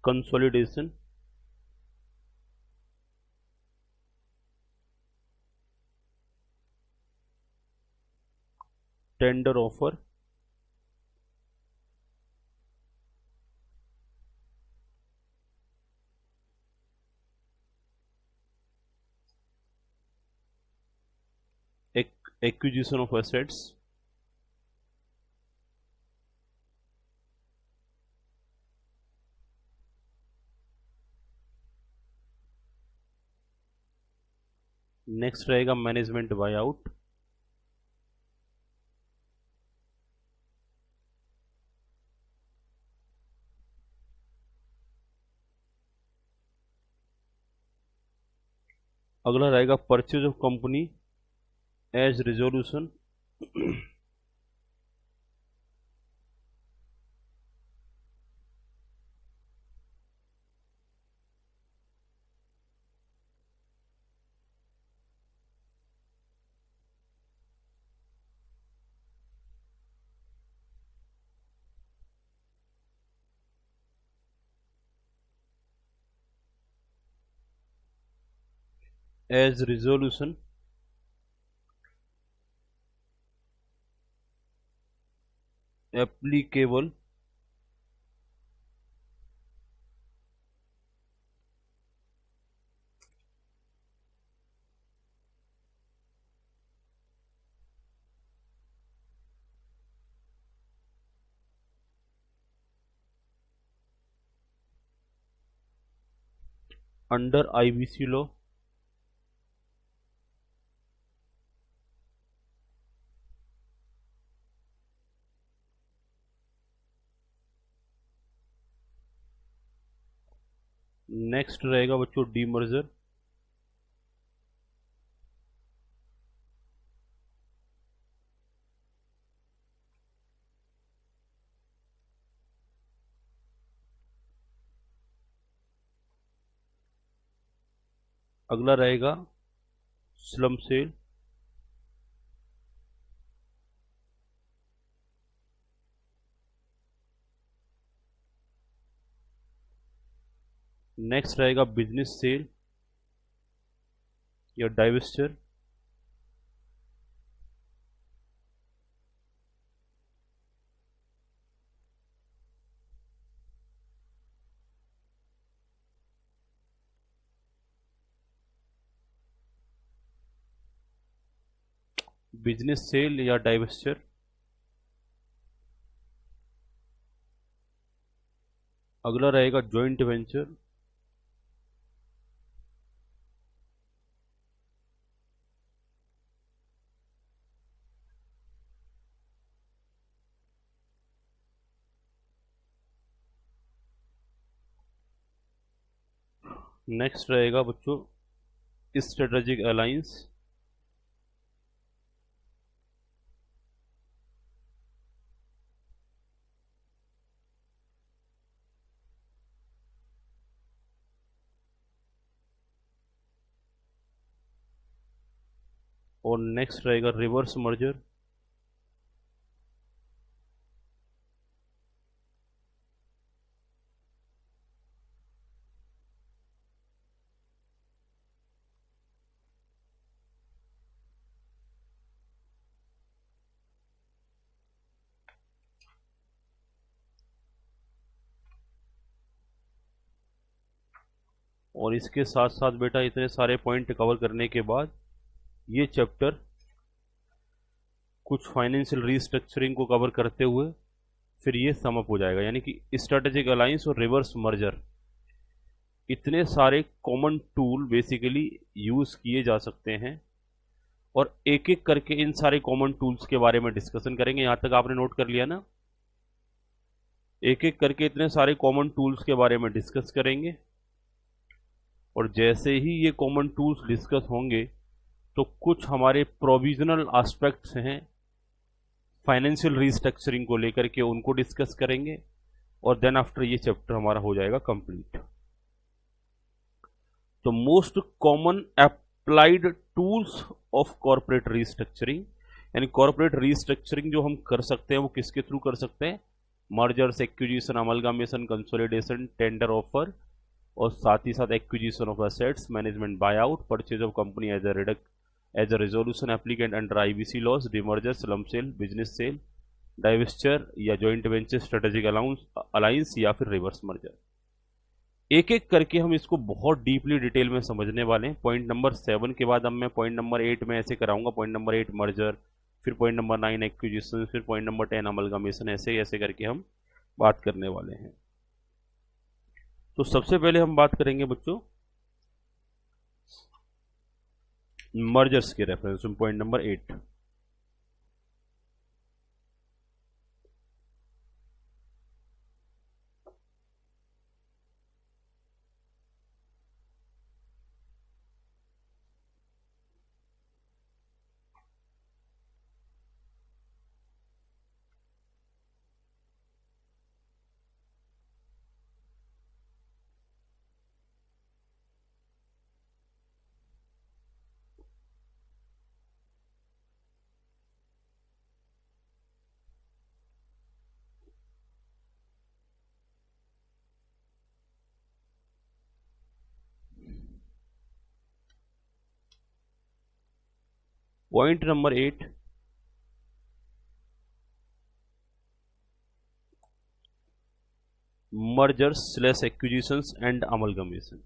[SPEAKER 1] consolidation, tender offer, acquisition of assets, next रहेगा मैनेजमेंट बाय आउट, अगला रहेगा purchase of company as resolution, as resolution, applicable under IBC law, next रहेगा बच्चों डीमर्जर, अगला रहेगा स्लम सेल, नेक्स्ट रहेगा बिजनेस सेल या divestiture, business sale या डाइवेस्चर, अगला रहेगा जॉइंट वेंचर, नेक्स्ट रहेगा बच्चों स्ट्रेटेजिक अलायंस, और नेक्स्ट रहेगा रिवर्स मर्जर, और इसके साथ साथ बेटा इतने सारे पॉइंट कवर करने के बाद ये चैप्टर कुछ फाइनेंशियल रीस्ट्रक्चरिंग को कवर करते हुए फिर ये सम अप हो जाएगा, यानी कि स्ट्रेटेजिक अलायंस और रिवर्स मर्जर, इतने सारे कॉमन टूल बेसिकली यूज किए जा सकते हैं और एक एक करके इन सारे कॉमन टूल्स के बारे में डिस्कशन करेंगे। यहां तक आपने नोट कर लिया ना? एक एक करके इतने सारे कॉमन टूल्स के बारे में डिस्कस करेंगे और जैसे ही ये कॉमन टूल्स डिस्कस होंगे तो कुछ हमारे प्रोविजनल एस्पेक्ट्स हैं फाइनेंशियल रीस्ट्रक्चरिंग को लेकर के, उनको डिस्कस करेंगे और देन आफ्टर ये चैप्टर हमारा हो जाएगा कंप्लीट। तो most common applied tools of corporate restructuring, यानी कॉर्पोरेट रीस्ट्रक्चरिंग जो हम कर सकते हैं वो किसके थ्रू कर सकते हैं? Mergers, acquisition, amalgamation, consolidation, tender offer और साथ ही साथ acquisition of assets, management buyout, purchase of company as a resolution applicant under IBC laws, demerger, slump sale, business sale, divestiture या जॉइंट वेंचर, स्ट्रेटेजिक अलायंस या फिर reverse merger. एक एक करके हम इसको बहुत डीपली डिटेल में समझने वाले हैं। पॉइंट नंबर 7 के बाद अब मैं पॉइंट नंबर 8 में ऐसे कराऊंगा। पॉइंट नंबर 8 मर्जर, फिर पॉइंट नंबर 9 एक्विजिशन, फिर पॉइंट नंबर 10 अमलगामेशन, ऐसे ऐसे करके हम बात करने वाले हैं। तो सबसे पहले हम बात करेंगे बच्चों मर्जर्स के रेफरेंस में, point number 8। Point number 8, mergers / acquisitions and amalgamation।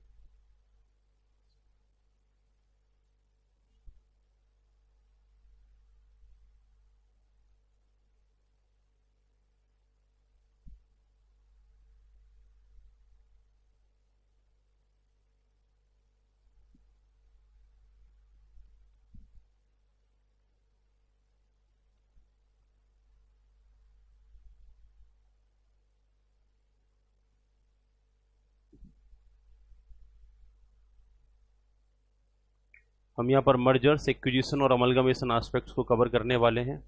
[SPEAKER 1] हम यहाँ पर मर्जर्स, एक्विजिशन और अमलगामेशन एस्पेक्ट्स को कवर करने वाले हैं।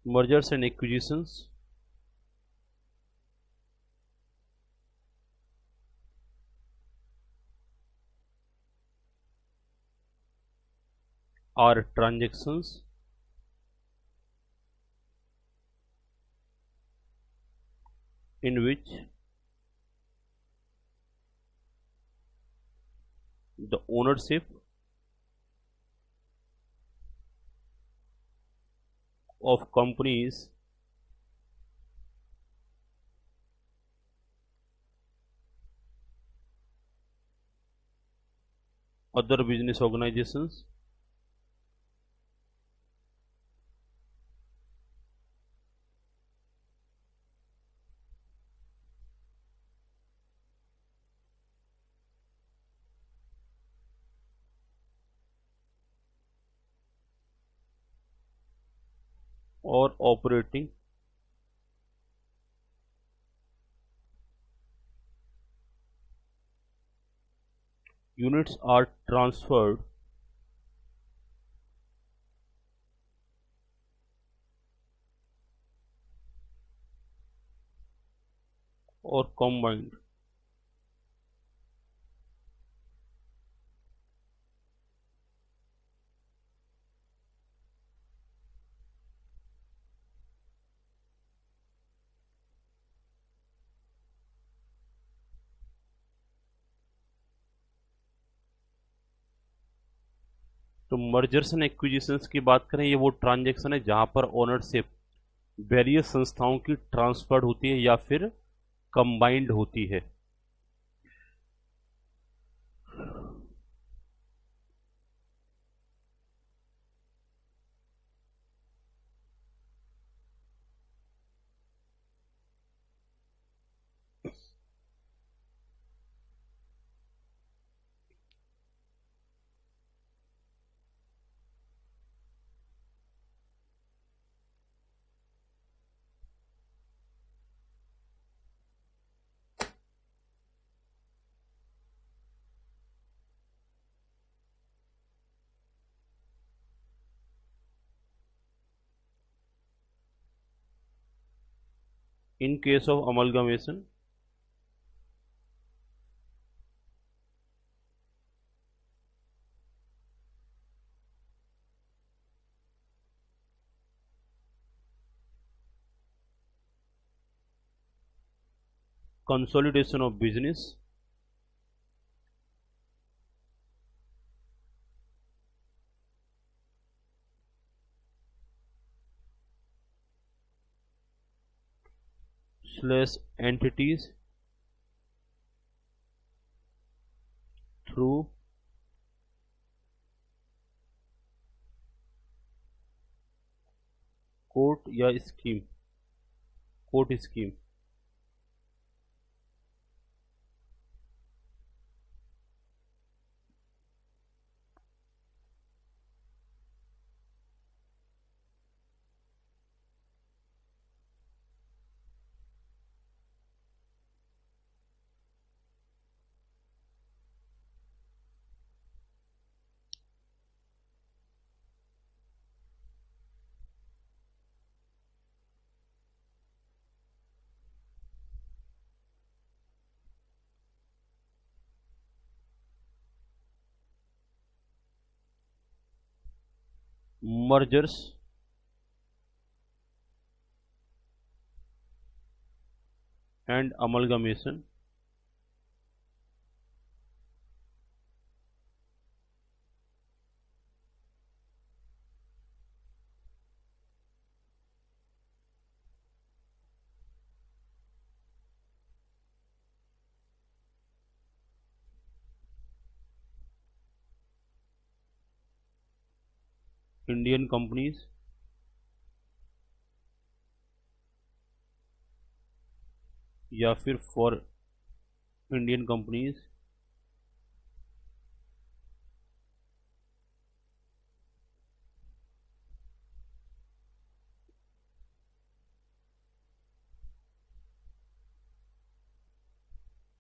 [SPEAKER 1] Mergers and acquisitions, are transactions in which the ownership of companies other business organizations or operating units are transferred or combined तो mergers and acquisitions की बात करें, ये वो ट्रांजेक्शन है जहां पर ओनरशिप वेरियस संस्थाओं की ट्रांसफर्ड होती है या फिर कंबाइंड होती है। In case of amalgamation, consolidation of business, slash entities through court या scheme, court scheme. mergers and amalgamation Indian companies या फिर for Indian companies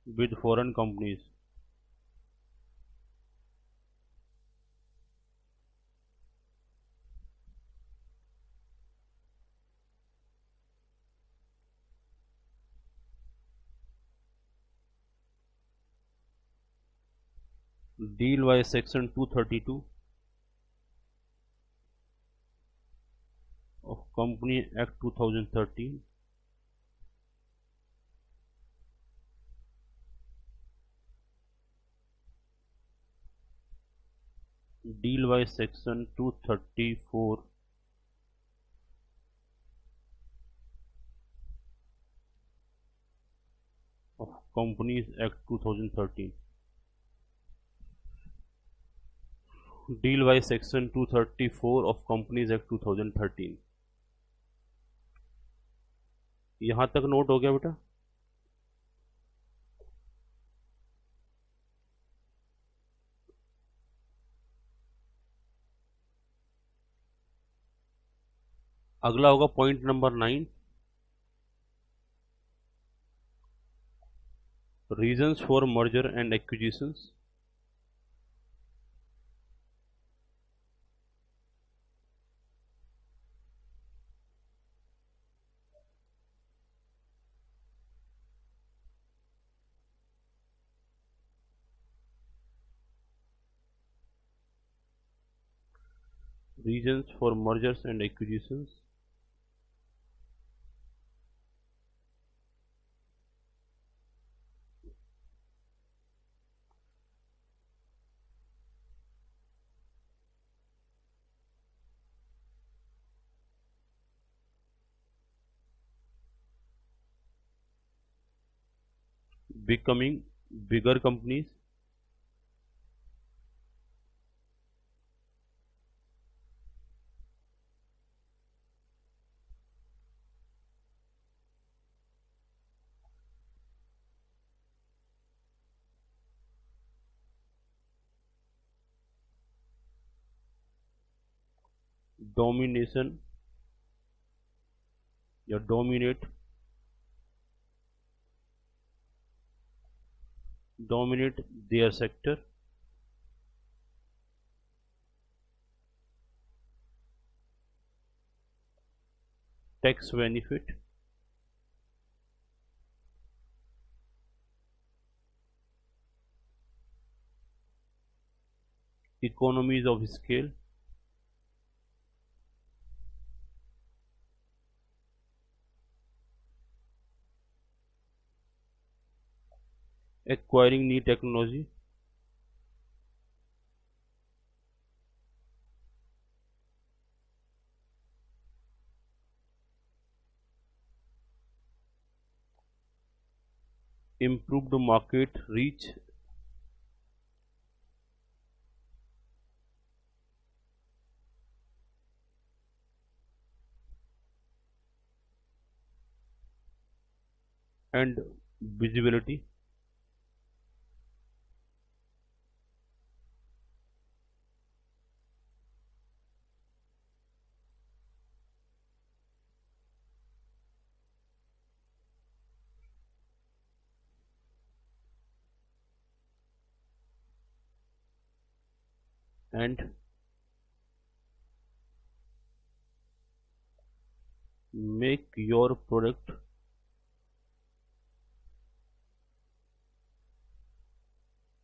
[SPEAKER 1] with foreign companies। deal by section 232 of Company Act 2013, deal by section 234 of Companies Act 2013, deal by section 234 of Companies Act 2013। यहां तक note हो गया बेटा? अगला होगा point number 9, reasons for merger and acquisitions. Reasons for mergers and acquisitions। becoming bigger companies, domination या dominate their sector, tax benefit, economies of scale, acquiring new technology, improved market reach, and visibility. And make your product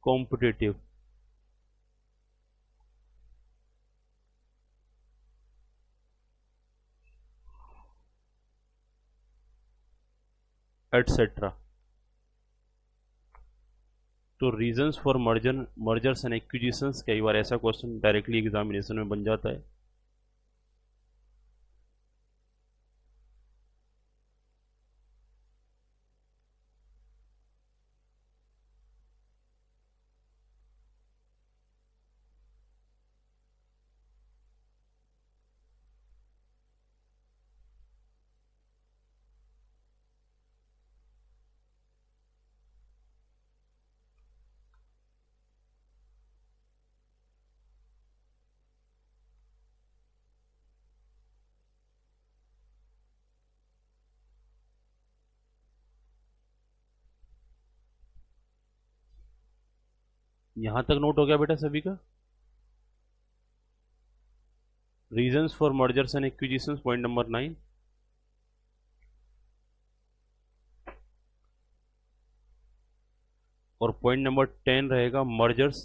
[SPEAKER 1] competitive, etc. तो reasons for mergers and acquisitions, कई बार ऐसा question directly examination में बन जाता है। यहां तक नोट हो गया बेटा सभी का? Reasons for mergers and acquisitions point number 9। और पॉइंट नंबर 10 रहेगा mergers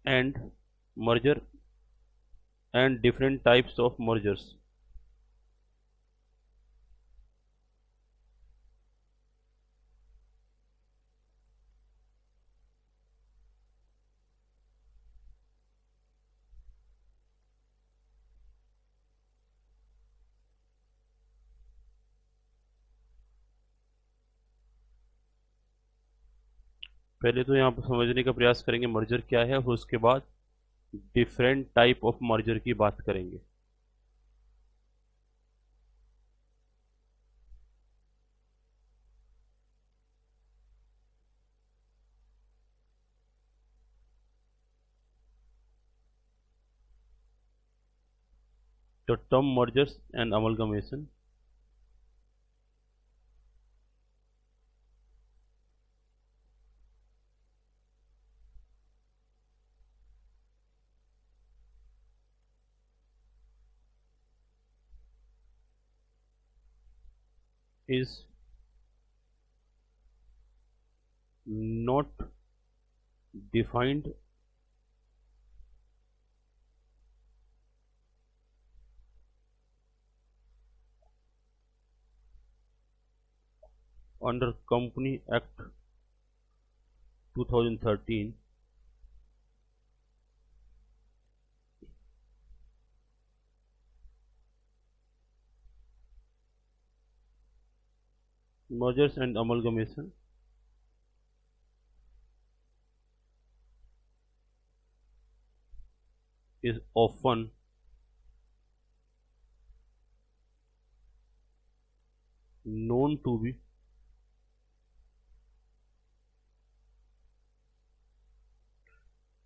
[SPEAKER 1] and merger and different types of mergers. पहले तो यहाँ पर समझने का प्रयास करेंगे मर्जर क्या है, और उसके बाद डिफरेंट टाइप ऑफ मर्जर की बात करेंगे। The term mergers and amalgamation is not defined under Company Act 2013 mergers and amalgamation is often known to be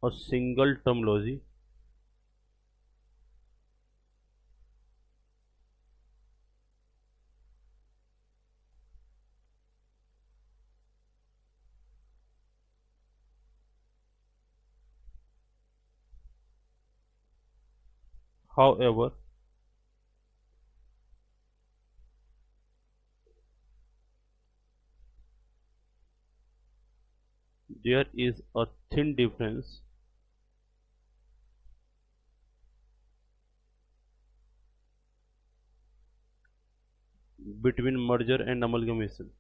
[SPEAKER 1] a single terminology however there is a thin difference between merger and amalgamation.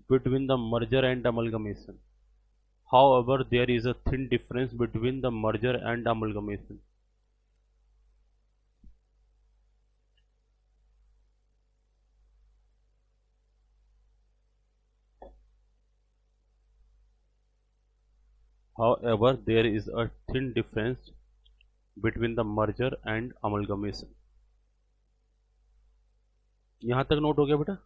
[SPEAKER 1] Between the merger and amalgamation. However, there is a thin difference between the merger and amalgamation. However, there is a thin difference between the merger and amalgamation. यहाँ तक note हो गया बेटा?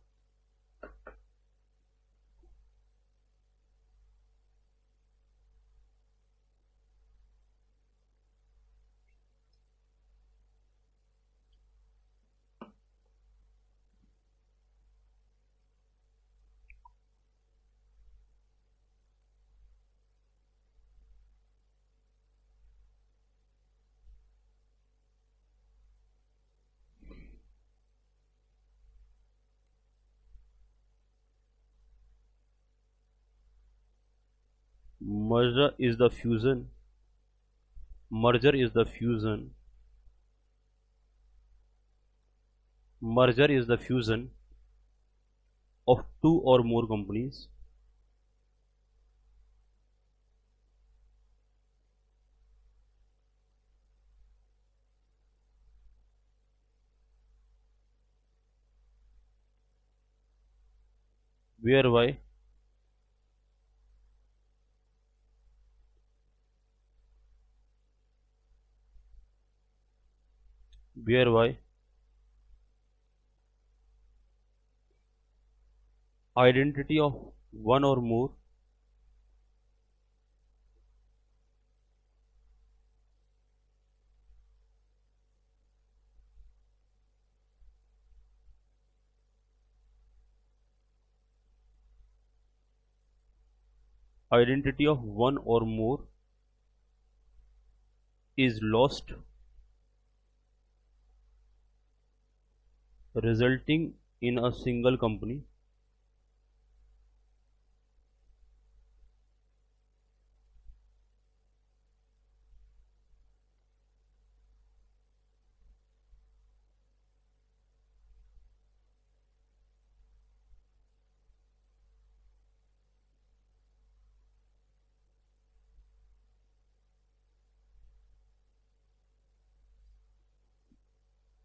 [SPEAKER 1] Merger is the fusion. Merger is the fusion. Merger is the fusion of two or more companies whereby whereby identity of one or more identity of one or more is lost, resulting in a single company.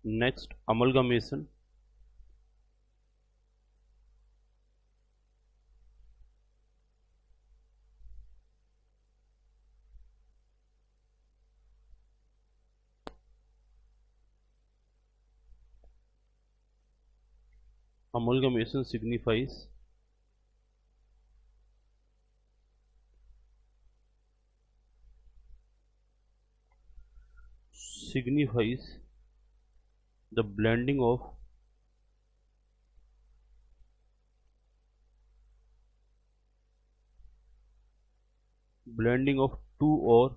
[SPEAKER 1] Next, amalgamation. Amalgamation signifies the blending of two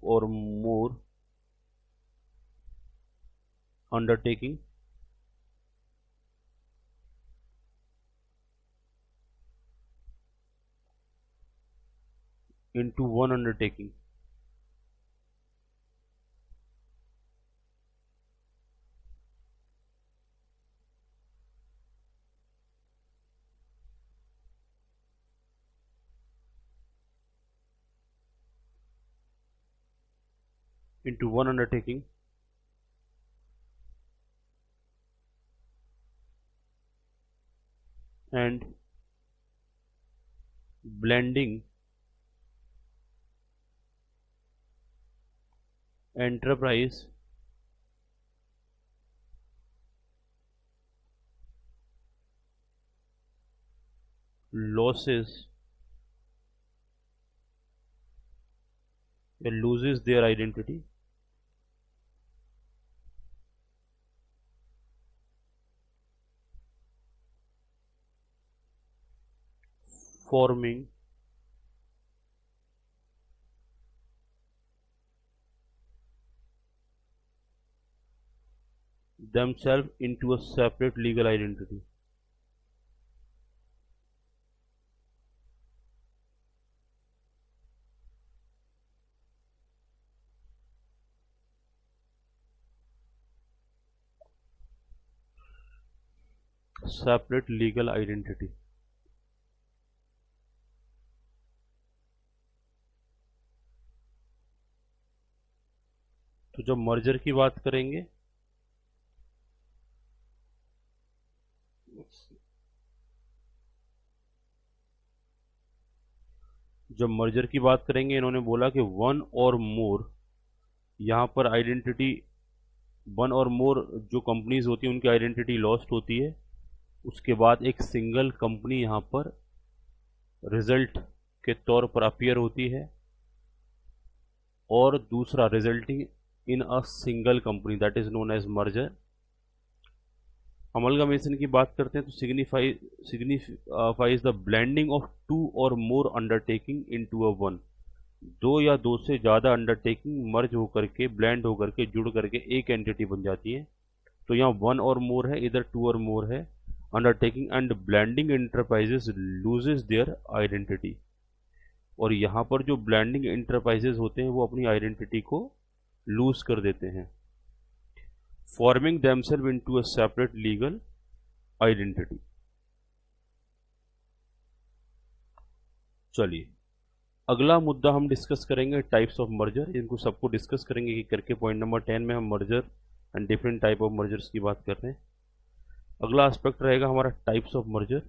[SPEAKER 1] or more undertaking into one undertaking. into one undertaking and blending enterprise loses or loses their identity, forming themselves into a separate legal identity. Separate legal identity. तो जब merger की बात करेंगे इन्होंने बोला कि one और मोर, यहाँ पर आइडेंटिटी वन और मोर जो कंपनीज होती हैं उनकी आइडेंटिटी लॉस्ट होती है। उसके बाद एक सिंगल कंपनी यहाँ पर रिजल्ट के तौर पर अपीयर होती है और दूसरा resulting in a single company, that is known as merger. Amalgamation की बात करते हैं तो signifies the blending of two और more undertaking into a one. दो या दो से ज़्यादा अंडरटेकिंग मर्ज होकर के, ब्लेंड होकर के, जुड़ करके एक एंटिटी बन जाती है। तो यहाँ वन और मोर है, इधर टू और मोर है। Undertaking and blending enterprises loses their identity, और यहाँ पर जो ब्लेंडिंग इंटरप्राइजेस होते हैं वो अपनी आइडेंटिटी को लूज कर देते हैं, forming themselves into a separate legal identity. चलिए अगला मुद्दा हम डिस्कस करेंगे टाइप्स ऑफ मर्जर। इनको सबको डिस्कस करेंगे कि करके पॉइंट नंबर 10 में हम merger and different type of mergers की बात कर रहे हैं। अगला एस्पेक्ट रहेगा हमारा टाइप्स ऑफ मर्जर।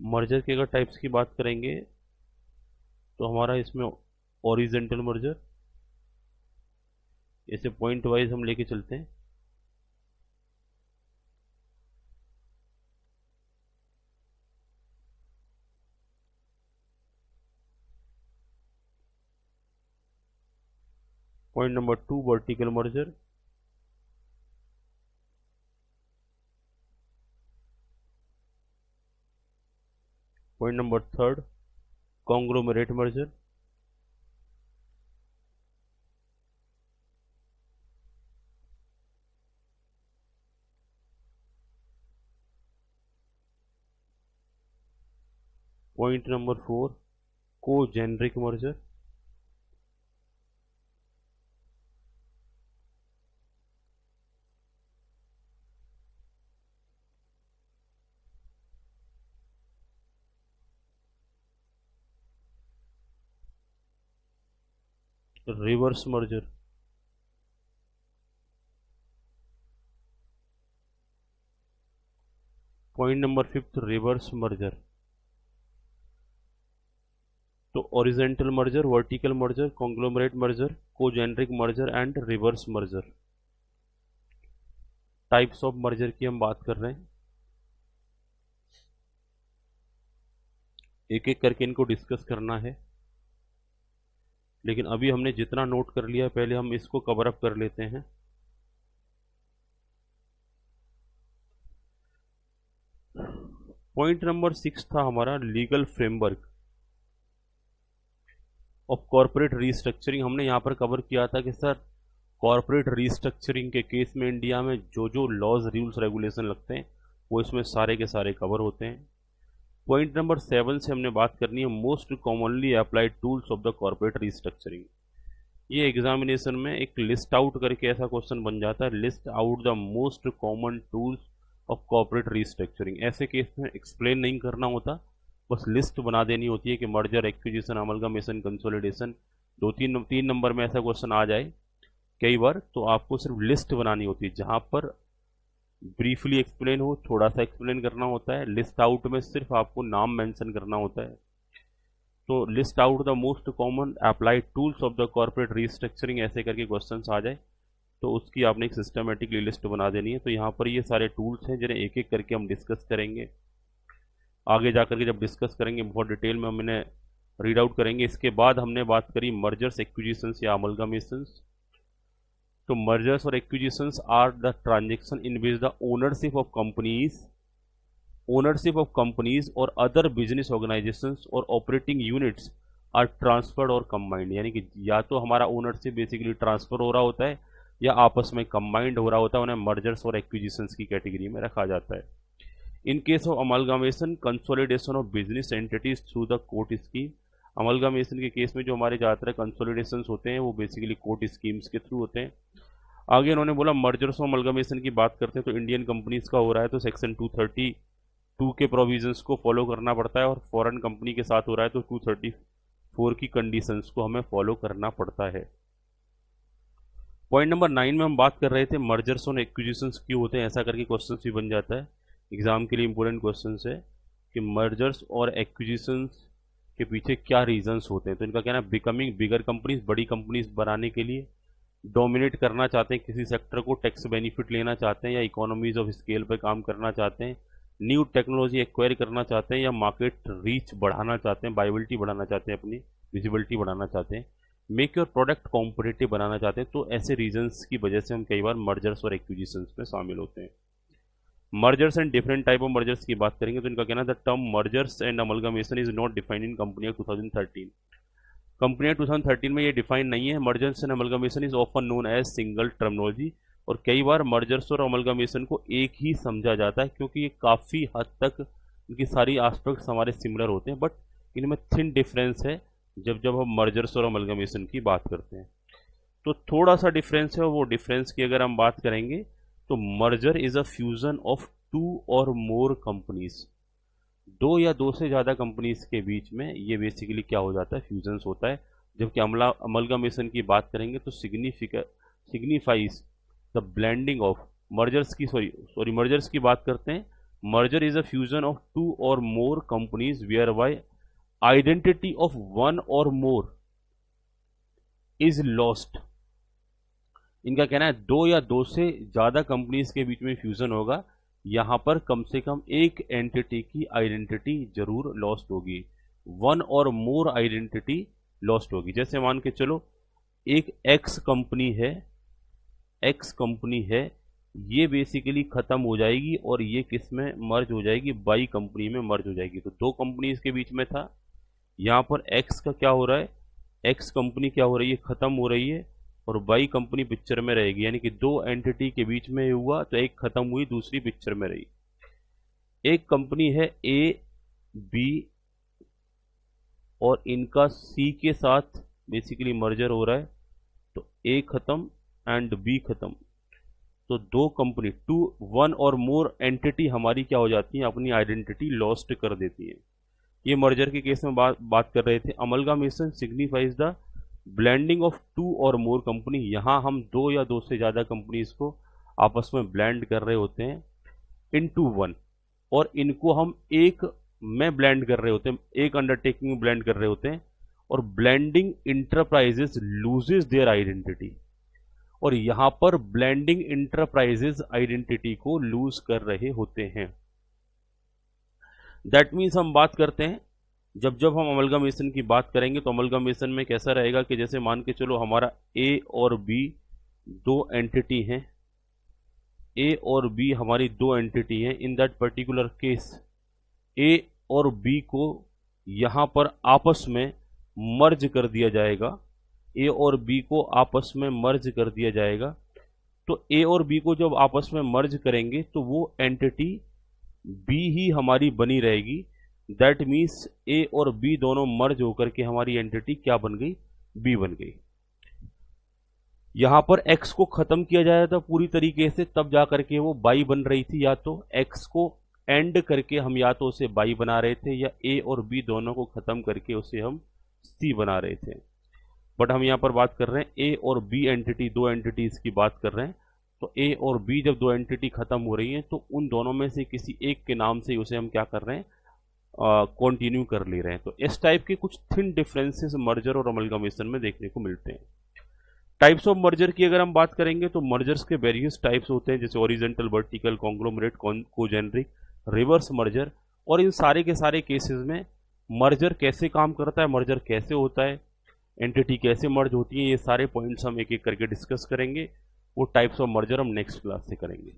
[SPEAKER 1] मर्जर के अगर टाइप्स की बात करेंगे तो हमारा इसमें ओरिजेंटल मर्जर, ऐसे पॉइंट वाइज हम लेके चलते हैं। Point number 2 vertical merger, point number 3 conglomerate merger, point number 4 cogeneric merger, reverse merger, point number 5 reverse merger. तो horizontal merger, vertical merger, conglomerate merger, cogeneric merger and reverse merger, types of merger की हम बात कर रहे हैं। एक एक करके इनको डिस्कस करना है, लेकिन अभी हमने जितना नोट कर लिया पहले हम इसको कवर अप कर लेते हैं। पॉइंट नंबर 6 था हमारा legal framework of corporate restructuring. हमने यहाँ पर कवर किया था कि सर कॉर्पोरेट रीस्ट्रक्चरिंग के केस में इंडिया में जो जो लॉज, रूल्स, रेगुलेशन लगते हैं वो इसमें सारे के सारे कवर होते हैं। पॉइंट नंबर 7 से हमने बात करनी है most commonly applied tools of the corporate restructuring. ये एग्जामिनेशन में एक लिस्ट आउट करके ऐसा क्वेश्चन बन जाता है, list out the most common tools of corporate restructuring. ऐसे केस में एक्सप्लेन नहीं करना होता, बस लिस्ट बना देनी होती है कि मर्जर, एक्विजिशन, अमलगमेशन, कंसोलिडेशन, तीन नंबर में ऐसा क्वेश्चन आ जाए कई बार, तो आपको सिर्फ लिस्ट बनानी होती है जहां पर ब्रीफली एक्सप्लेन हो, थोड़ा सा एक्सप्लेन करना होता है। लिस्ट आउट में सिर्फ आपको नाम मेंशन करना होता है। तो list out the most common applied tools of the corporate restructuring ऐसे करके क्वेश्चन आ जाए तो उसकी आपने एक सिस्टमेटिकली लिस्ट बना देनी है। तो यहाँ पर ये सारे टूल्स हैं जिन्हें एक एक करके हम डिस्कस करेंगे। आगे जाकर के जब डिस्कस करेंगे बहुत डिटेल में हम इन्हें रीड आउट करेंगे। इसके बाद हमने बात करी मर्जर्स, एक्विजिशंस या अमलगमेशंस। तो मर्जर्स और acquisitions are the transaction in which the ownership of companies और अदर बिजनेस ऑर्गेनाइजेशंस और ऑपरेटिंग यूनिट्स आर ट्रांसफर्ड और कंबाइंड। यानी कि या तो हमारा ओनरशिप बेसिकली ट्रांसफर हो रहा होता है या आपस में कंबाइंड हो रहा होता है, उन्हें मर्जर्स और एक्विजिशंस की कैटेगरी में रखा जाता है। In case of amalgamation, consolidation of business entities through the court scheme. Amalgamation के केस में जो हमारे ज़्यादातर कंसोलिडेशंस होते हैं वो बेसिकली कोर्ट स्कीम्स के थ्रू होते हैं। आगे उन्होंने बोला मर्जर्स और अमलगमेशन की बात करते हैं तो इंडियन कंपनीज का हो रहा है तो सेक्शन 232 के प्रोविजंस को फॉलो करना पड़ता है, और फॉरेन कंपनी के साथ हो रहा है तो 234 की कंडीशंस को हमें फॉलो करना पड़ता है। पॉइंट नंबर 9 में हम बात कर रहे थे मर्जर्स और एक्विजिशंस क्यों होते हैं, ऐसा करके क्वेश्चन भी बन जाता है। एग्जाम के लिए इंपॉर्टेंट क्वेश्चन है कि मर्जर्स और एक्विजिशंस के पीछे क्या रीजंस होते हैं। तो इनका कहना है बिकमिंग बिगर कंपनीज, बड़ी कंपनीज बनाने के लिए, डोमिनेट करना चाहते हैं किसी सेक्टर को, टैक्स बेनिफिट लेना चाहते हैं या इकोनॉमीज ऑफ स्केल पर काम करना चाहते हैं, न्यू टेक्नोलॉजी एक्वायर करना चाहते हैं या मार्केट रीच बढ़ाना चाहते हैं, वाइबिलिटी बढ़ाना चाहते हैं, अपनी विजिबिलिटी बढ़ाना चाहते हैं, मेक योर प्रोडक्ट कॉम्पिटिटिव बनाना चाहते हैं। तो ऐसे रीजंस की वजह से हम कई बार मर्जर्स और एक्विजिशंस में शामिल होते हैं। Mergers and different type of mergers की बात करेंगे तो इनका कहना है the term mergers and amalgamation is not defined in company act 2013। Company act 2013 में ये डिफाइन नहीं है। Mergers and amalgamation is often known as single terminology, और कई बार मर्जर्स और अमलगमेशन को एक ही समझा जाता है क्योंकि ये काफ़ी हद तक इनकी सारी एस्पेक्ट्स हमारे सिमिलर होते हैं, बट इनमें थिन डिफरेंस है जब हम मर्जर्स और अमलगमेशन की बात करते हैं। तो थोड़ा सा डिफरेंस है, और वो डिफरेंस की अगर हम बात करेंगे तो merger is a fusion of 2 और मोर कंपनीज, 2 या 2 से ज़्यादा कंपनीज के बीच में ये बेसिकली क्या हो जाता है, फ्यूजन्स होता है। जबकि अमलगमेशन की बात करेंगे तो signifies the blending of mergers की बात करते हैं। Merger is a fusion of 2 और more companies where by identity of 1 और मोर इज लॉस्ट। इनका कहना है 2 या 2 से ज़्यादा कंपनीज के बीच में फ्यूजन होगा, यहाँ पर कम से कम एक एंटिटी की आइडेंटिटी जरूर लॉस्ट होगी, 1 और मोर आइडेंटिटी लॉस्ट होगी। जैसे मान के चलो एक एक्स कंपनी है, ये बेसिकली खत्म हो जाएगी और ये किस में मर्ज हो जाएगी, बाई कंपनी में मर्ज हो जाएगी। तो 2 कंपनीज के बीच में था, यहाँ पर एक्स का क्या हो रहा है, एक्स कंपनी क्या हो रही है, खत्म हो रही है, और बाई कंपनी पिक्चर में रहेगी। यानी कि 2 एंटिटी के बीच में हुआ तो एक खत्म हुई, दूसरी पिक्चर में रही। एक कंपनी है ए बी और इनका सी के साथ बेसिकली मर्जर हो रहा है, तो ए खत्म एंड बी खत्म, तो 2 कंपनी 1 और मोर एंटिटी हमारी क्या हो जाती है, अपनी आइडेंटिटी लॉस्ट कर देती है। ये मर्जर के केस में बात कर रहे थे। Amalgamation signifies the blending of 2 और मोर कंपनी, यहाँ हम 2 या 2 से ज़्यादा कंपनीज को आपस में ब्लेंड कर रहे होते हैं इनटू 1, और इनको हम एक में ब्लेंड कर रहे होते हैं, एक अंडरटेकिंग में ब्लेंड कर रहे होते हैं, और blending enterprises loses their identity, और यहाँ पर ब्लेंडिंग इंटरप्राइजेज आइडेंटिटी को लूज कर रहे होते हैं। दैट मीन्स हम बात करते हैं जब हम अमलगमेशन की बात करेंगे तो अमलगमेशन में कैसा रहेगा कि जैसे मान के चलो हमारा ए और बी 2 एंटिटी हैं, ए और बी हमारी 2 एंटिटी हैं। इन दैट पर्टिकुलर केस ए और बी को यहाँ पर आपस में मर्ज कर दिया जाएगा, ए और बी को आपस में मर्ज कर दिया जाएगा। तो ए और बी को जब आपस में मर्ज करेंगे तो वो एंटिटी बी ही हमारी बनी रहेगी। दैट मीन्स ए और बी दोनों मर्ज होकर के हमारी एंटिटी क्या बन गई, बी बन गई। यहां पर x को खत्म किया जाया था पूरी तरीके से, तब जा करके वो बाई बन रही थी। या तो x को एंड करके हम या तो उसे बाई बना रहे थे, या a और b दोनों को खत्म करके उसे हम c बना रहे थे। बट हम यहाँ पर बात कर रहे हैं a और b एंटिटी, दो एंटिटीज की बात कर रहे हैं। तो a और b जब दो एंटिटी खत्म हो रही हैं तो उन दोनों में से किसी एक के नाम से उसे हम क्या कर रहे हैं, कंटिन्यू कर ले रहे हैं। तो इस टाइप के कुछ थिन डिफरेंसेस मर्जर और अमलगमेशन में देखने को मिलते हैं। टाइप्स ऑफ मर्जर की अगर हम बात करेंगे तो मर्जर्स के वेरियस टाइप्स होते हैं, जैसे horizontal, vertical, conglomerate, cogeneric, reverse merger. और इन सारे के सारे केसेस में मर्जर कैसे काम करता है, मर्जर कैसे होता है, एंटिटी कैसे मर्ज होती है, ये सारे पॉइंट्स हम एक एक करके डिस्कस करेंगे। वो टाइप्स ऑफ मर्जर हम नेक्स्ट क्लास से करेंगे।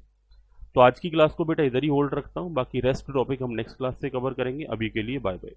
[SPEAKER 1] तो आज की क्लास को बेटा इधर ही होल्ड रखता हूँ, बाकी रेस्ट टॉपिक हम नेक्स्ट क्लास से कवर करेंगे। अभी के लिए बाय बाय।